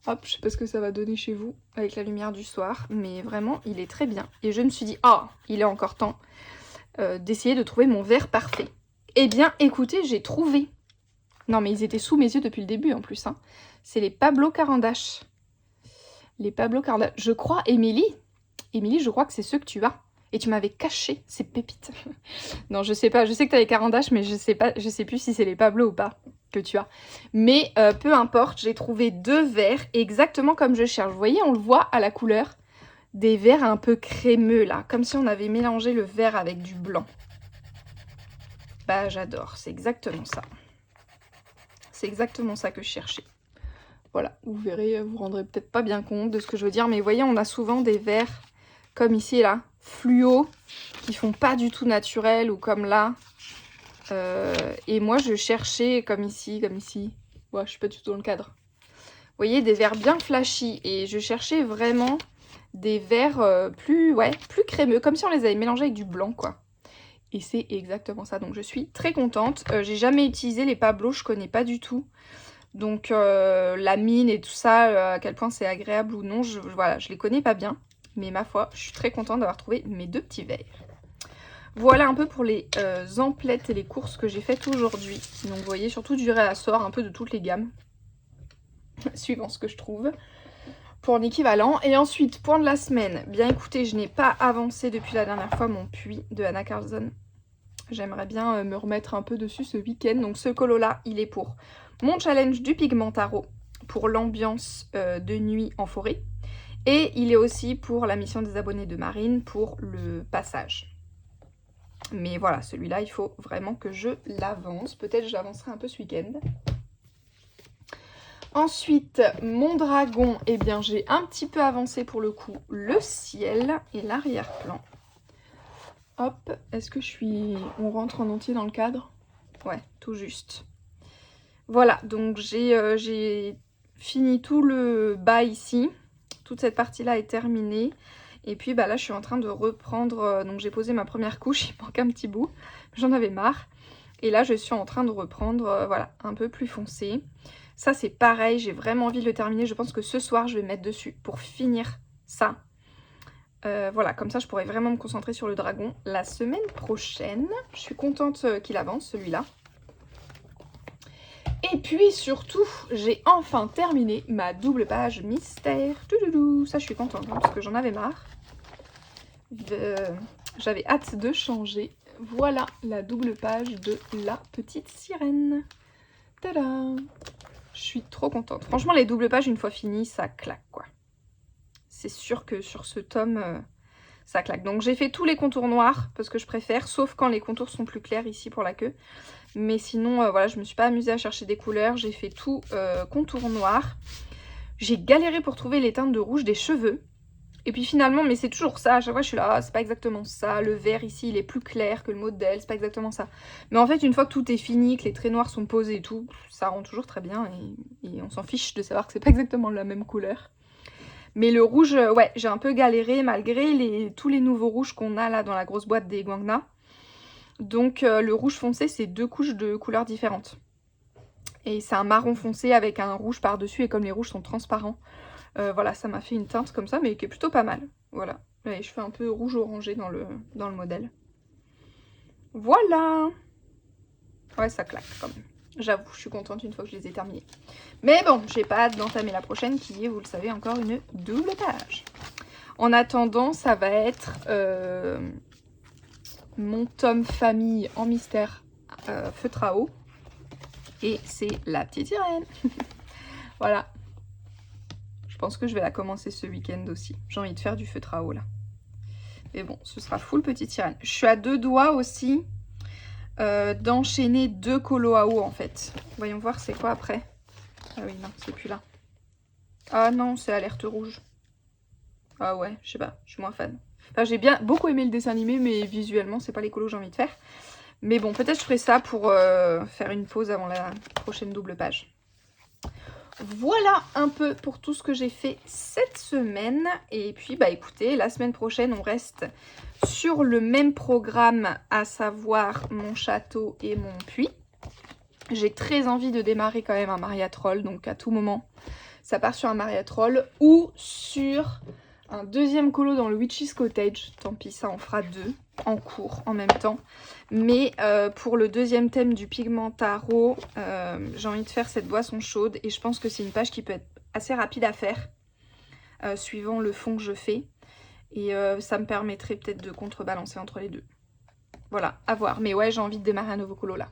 Hop, je sais pas ce que ça va donner chez vous avec la lumière du soir, mais vraiment, il est très bien. Et je me suis dit, oh, il est encore temps d'essayer de trouver mon vert parfait. Eh bien, écoutez, j'ai trouvé. Non, mais ils étaient sous mes yeux depuis le début en plus. Hein. C'est les Pablo Carandache. Les Pablo Carandache. Je crois, Émilie, je crois que c'est ceux que tu as. Et tu m'avais caché ces pépites. Non, je sais pas. Je sais que tu as les Carandache, mais je sais plus si c'est les Pablo ou pas que tu as. Mais peu importe, j'ai trouvé deux verres exactement comme je cherche. Vous voyez, on le voit à la couleur. Des verres un peu crémeux là. Comme si on avait mélangé le vert avec du blanc. Bah j'adore, c'est exactement ça. C'est exactement ça que je cherchais. Voilà, vous verrez, vous vous rendrez peut-être pas bien compte de ce que je veux dire. Mais vous voyez, on a souvent des verres comme ici là, fluo, qui font pas du tout naturel ou comme là. Et moi je cherchais comme ici. Ouais, je suis pas du tout dans le cadre. Vous voyez, des verres bien flashy. Et je cherchais vraiment des verres plus crémeux, comme si on les avait mélangés avec du blanc quoi. Et c'est exactement ça, donc je suis très contente. J'ai jamais utilisé les Pablo, je connais pas du tout. Donc la mine et tout ça, à quel point c'est agréable ou non, voilà, je les connais pas bien. Mais ma foi, je suis très contente d'avoir trouvé mes deux petits verres. Voilà un peu pour les emplettes et les courses que j'ai faites aujourd'hui. Donc vous voyez, surtout du réassort, un peu de toutes les gammes. Suivant ce que je trouve. Pour l'équivalent. Et ensuite, point de la semaine. Bien écoutez, je n'ai pas avancé depuis la dernière fois mon puits de Anna Carlson. J'aimerais bien me remettre un peu dessus ce week-end. Donc ce colo-là, il est pour mon challenge du Pigmentaro, pour l'ambiance de nuit en forêt. Et il est aussi pour la mission des abonnés de Marine, pour le passage. Mais voilà, celui-là, il faut vraiment que je l'avance. Peut-être que je l'avancerai un peu ce week-end. Ensuite, mon dragon, eh bien, j'ai un petit peu avancé pour le coup le ciel et l'arrière-plan. Hop, est-ce que on rentre en entier dans le cadre? Ouais, tout juste. Voilà, donc j'ai fini tout le bas ici. Toute cette partie-là est terminée. Et puis bah là, je suis en train de reprendre... donc j'ai posé ma première couche, il manque un petit bout. J'en avais marre. Et là, je suis en train de reprendre, voilà, un peu plus foncé. Ça, c'est pareil, j'ai vraiment envie de le terminer. Je pense que ce soir, je vais me mettre dessus pour finir ça. Voilà, comme ça, je pourrais vraiment me concentrer sur le dragon la semaine prochaine. Je suis contente qu'il avance, celui-là. Et puis, surtout, j'ai enfin terminé ma double page mystère. Toudoudou. Ça, je suis contente, hein, parce que j'en avais marre. J'avais hâte de changer. Voilà la double page de la petite sirène. Tada! Je suis trop contente. Franchement, les doubles pages, une fois finies, ça claque, quoi. C'est sûr que sur ce tome, ça claque. Donc, j'ai fait tous les contours noirs, parce que je préfère, sauf quand les contours sont plus clairs ici pour la queue. Mais sinon, voilà, je me suis pas amusée à chercher des couleurs. J'ai fait tout contour noir. J'ai galéré pour trouver les teintes de rouge des cheveux. Et puis finalement, mais c'est toujours ça, à chaque fois je suis là, ah, c'est pas exactement ça, le vert ici il est plus clair que le modèle, c'est pas exactement ça. Mais en fait, une fois que tout est fini, que les traits noirs sont posés et tout, ça rend toujours très bien et on s'en fiche de savoir que c'est pas exactement la même couleur. Mais le rouge, ouais, j'ai un peu galéré malgré tous les nouveaux rouges qu'on a là dans la grosse boîte des Guangna. Donc le rouge foncé, c'est 2 couches de couleurs différentes. Et c'est un marron foncé avec un rouge par-dessus et comme les rouges sont transparents, voilà, ça m'a fait une teinte comme ça, mais qui est plutôt pas mal. Voilà, et je fais un peu rouge orangé dans le modèle. Voilà. Ouais, ça claque quand même. J'avoue, je suis contente une fois que je les ai terminés. Mais bon, j'ai pas hâte d'entamer la prochaine qui est, vous le savez, encore une double page. En attendant, ça va être mon tome famille en mystère feutre à eau. Et c'est la petite sirène. Voilà. Je pense que je vais la commencer ce week-end aussi. J'ai envie de faire du feutre à eau là. Mais bon, ce sera full petite sirène. Je suis à 2 doigts aussi d'enchaîner 2 colos à eau en fait. Voyons voir c'est quoi après. Ah oui, non, c'est plus là. Ah non, c'est alerte rouge. Ah ouais, je sais pas, je suis moins fan. Enfin, j'ai beaucoup aimé le dessin animé, mais visuellement, c'est pas les colos que j'ai envie de faire. Mais bon, peut-être je ferai ça pour faire une pause avant la prochaine double page. Voilà un peu pour tout ce que j'ai fait cette semaine. Et puis, bah écoutez, la semaine prochaine, on reste sur le même programme, à savoir mon château et mon puits. J'ai très envie de démarrer quand même un Mariatrol, donc à tout moment, ça part sur un Mariatrol ou sur un deuxième colo dans le Witch's Cottage. Tant pis, ça en fera 2 en cours en même temps. Mais pour le deuxième thème du Pigmentaro, j'ai envie de faire cette boisson chaude. Et je pense que c'est une page qui peut être assez rapide à faire, suivant le fond que je fais. Et ça me permettrait peut-être de contrebalancer entre les deux. Voilà, à voir. Mais ouais, j'ai envie de démarrer un nouveau colo là.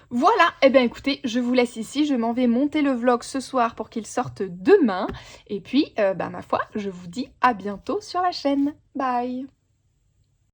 Voilà, et bien écoutez, je vous laisse ici, je m'en vais monter le vlog ce soir pour qu'il sorte demain. Et puis, ma foi, je vous dis à bientôt sur la chaîne. Bye!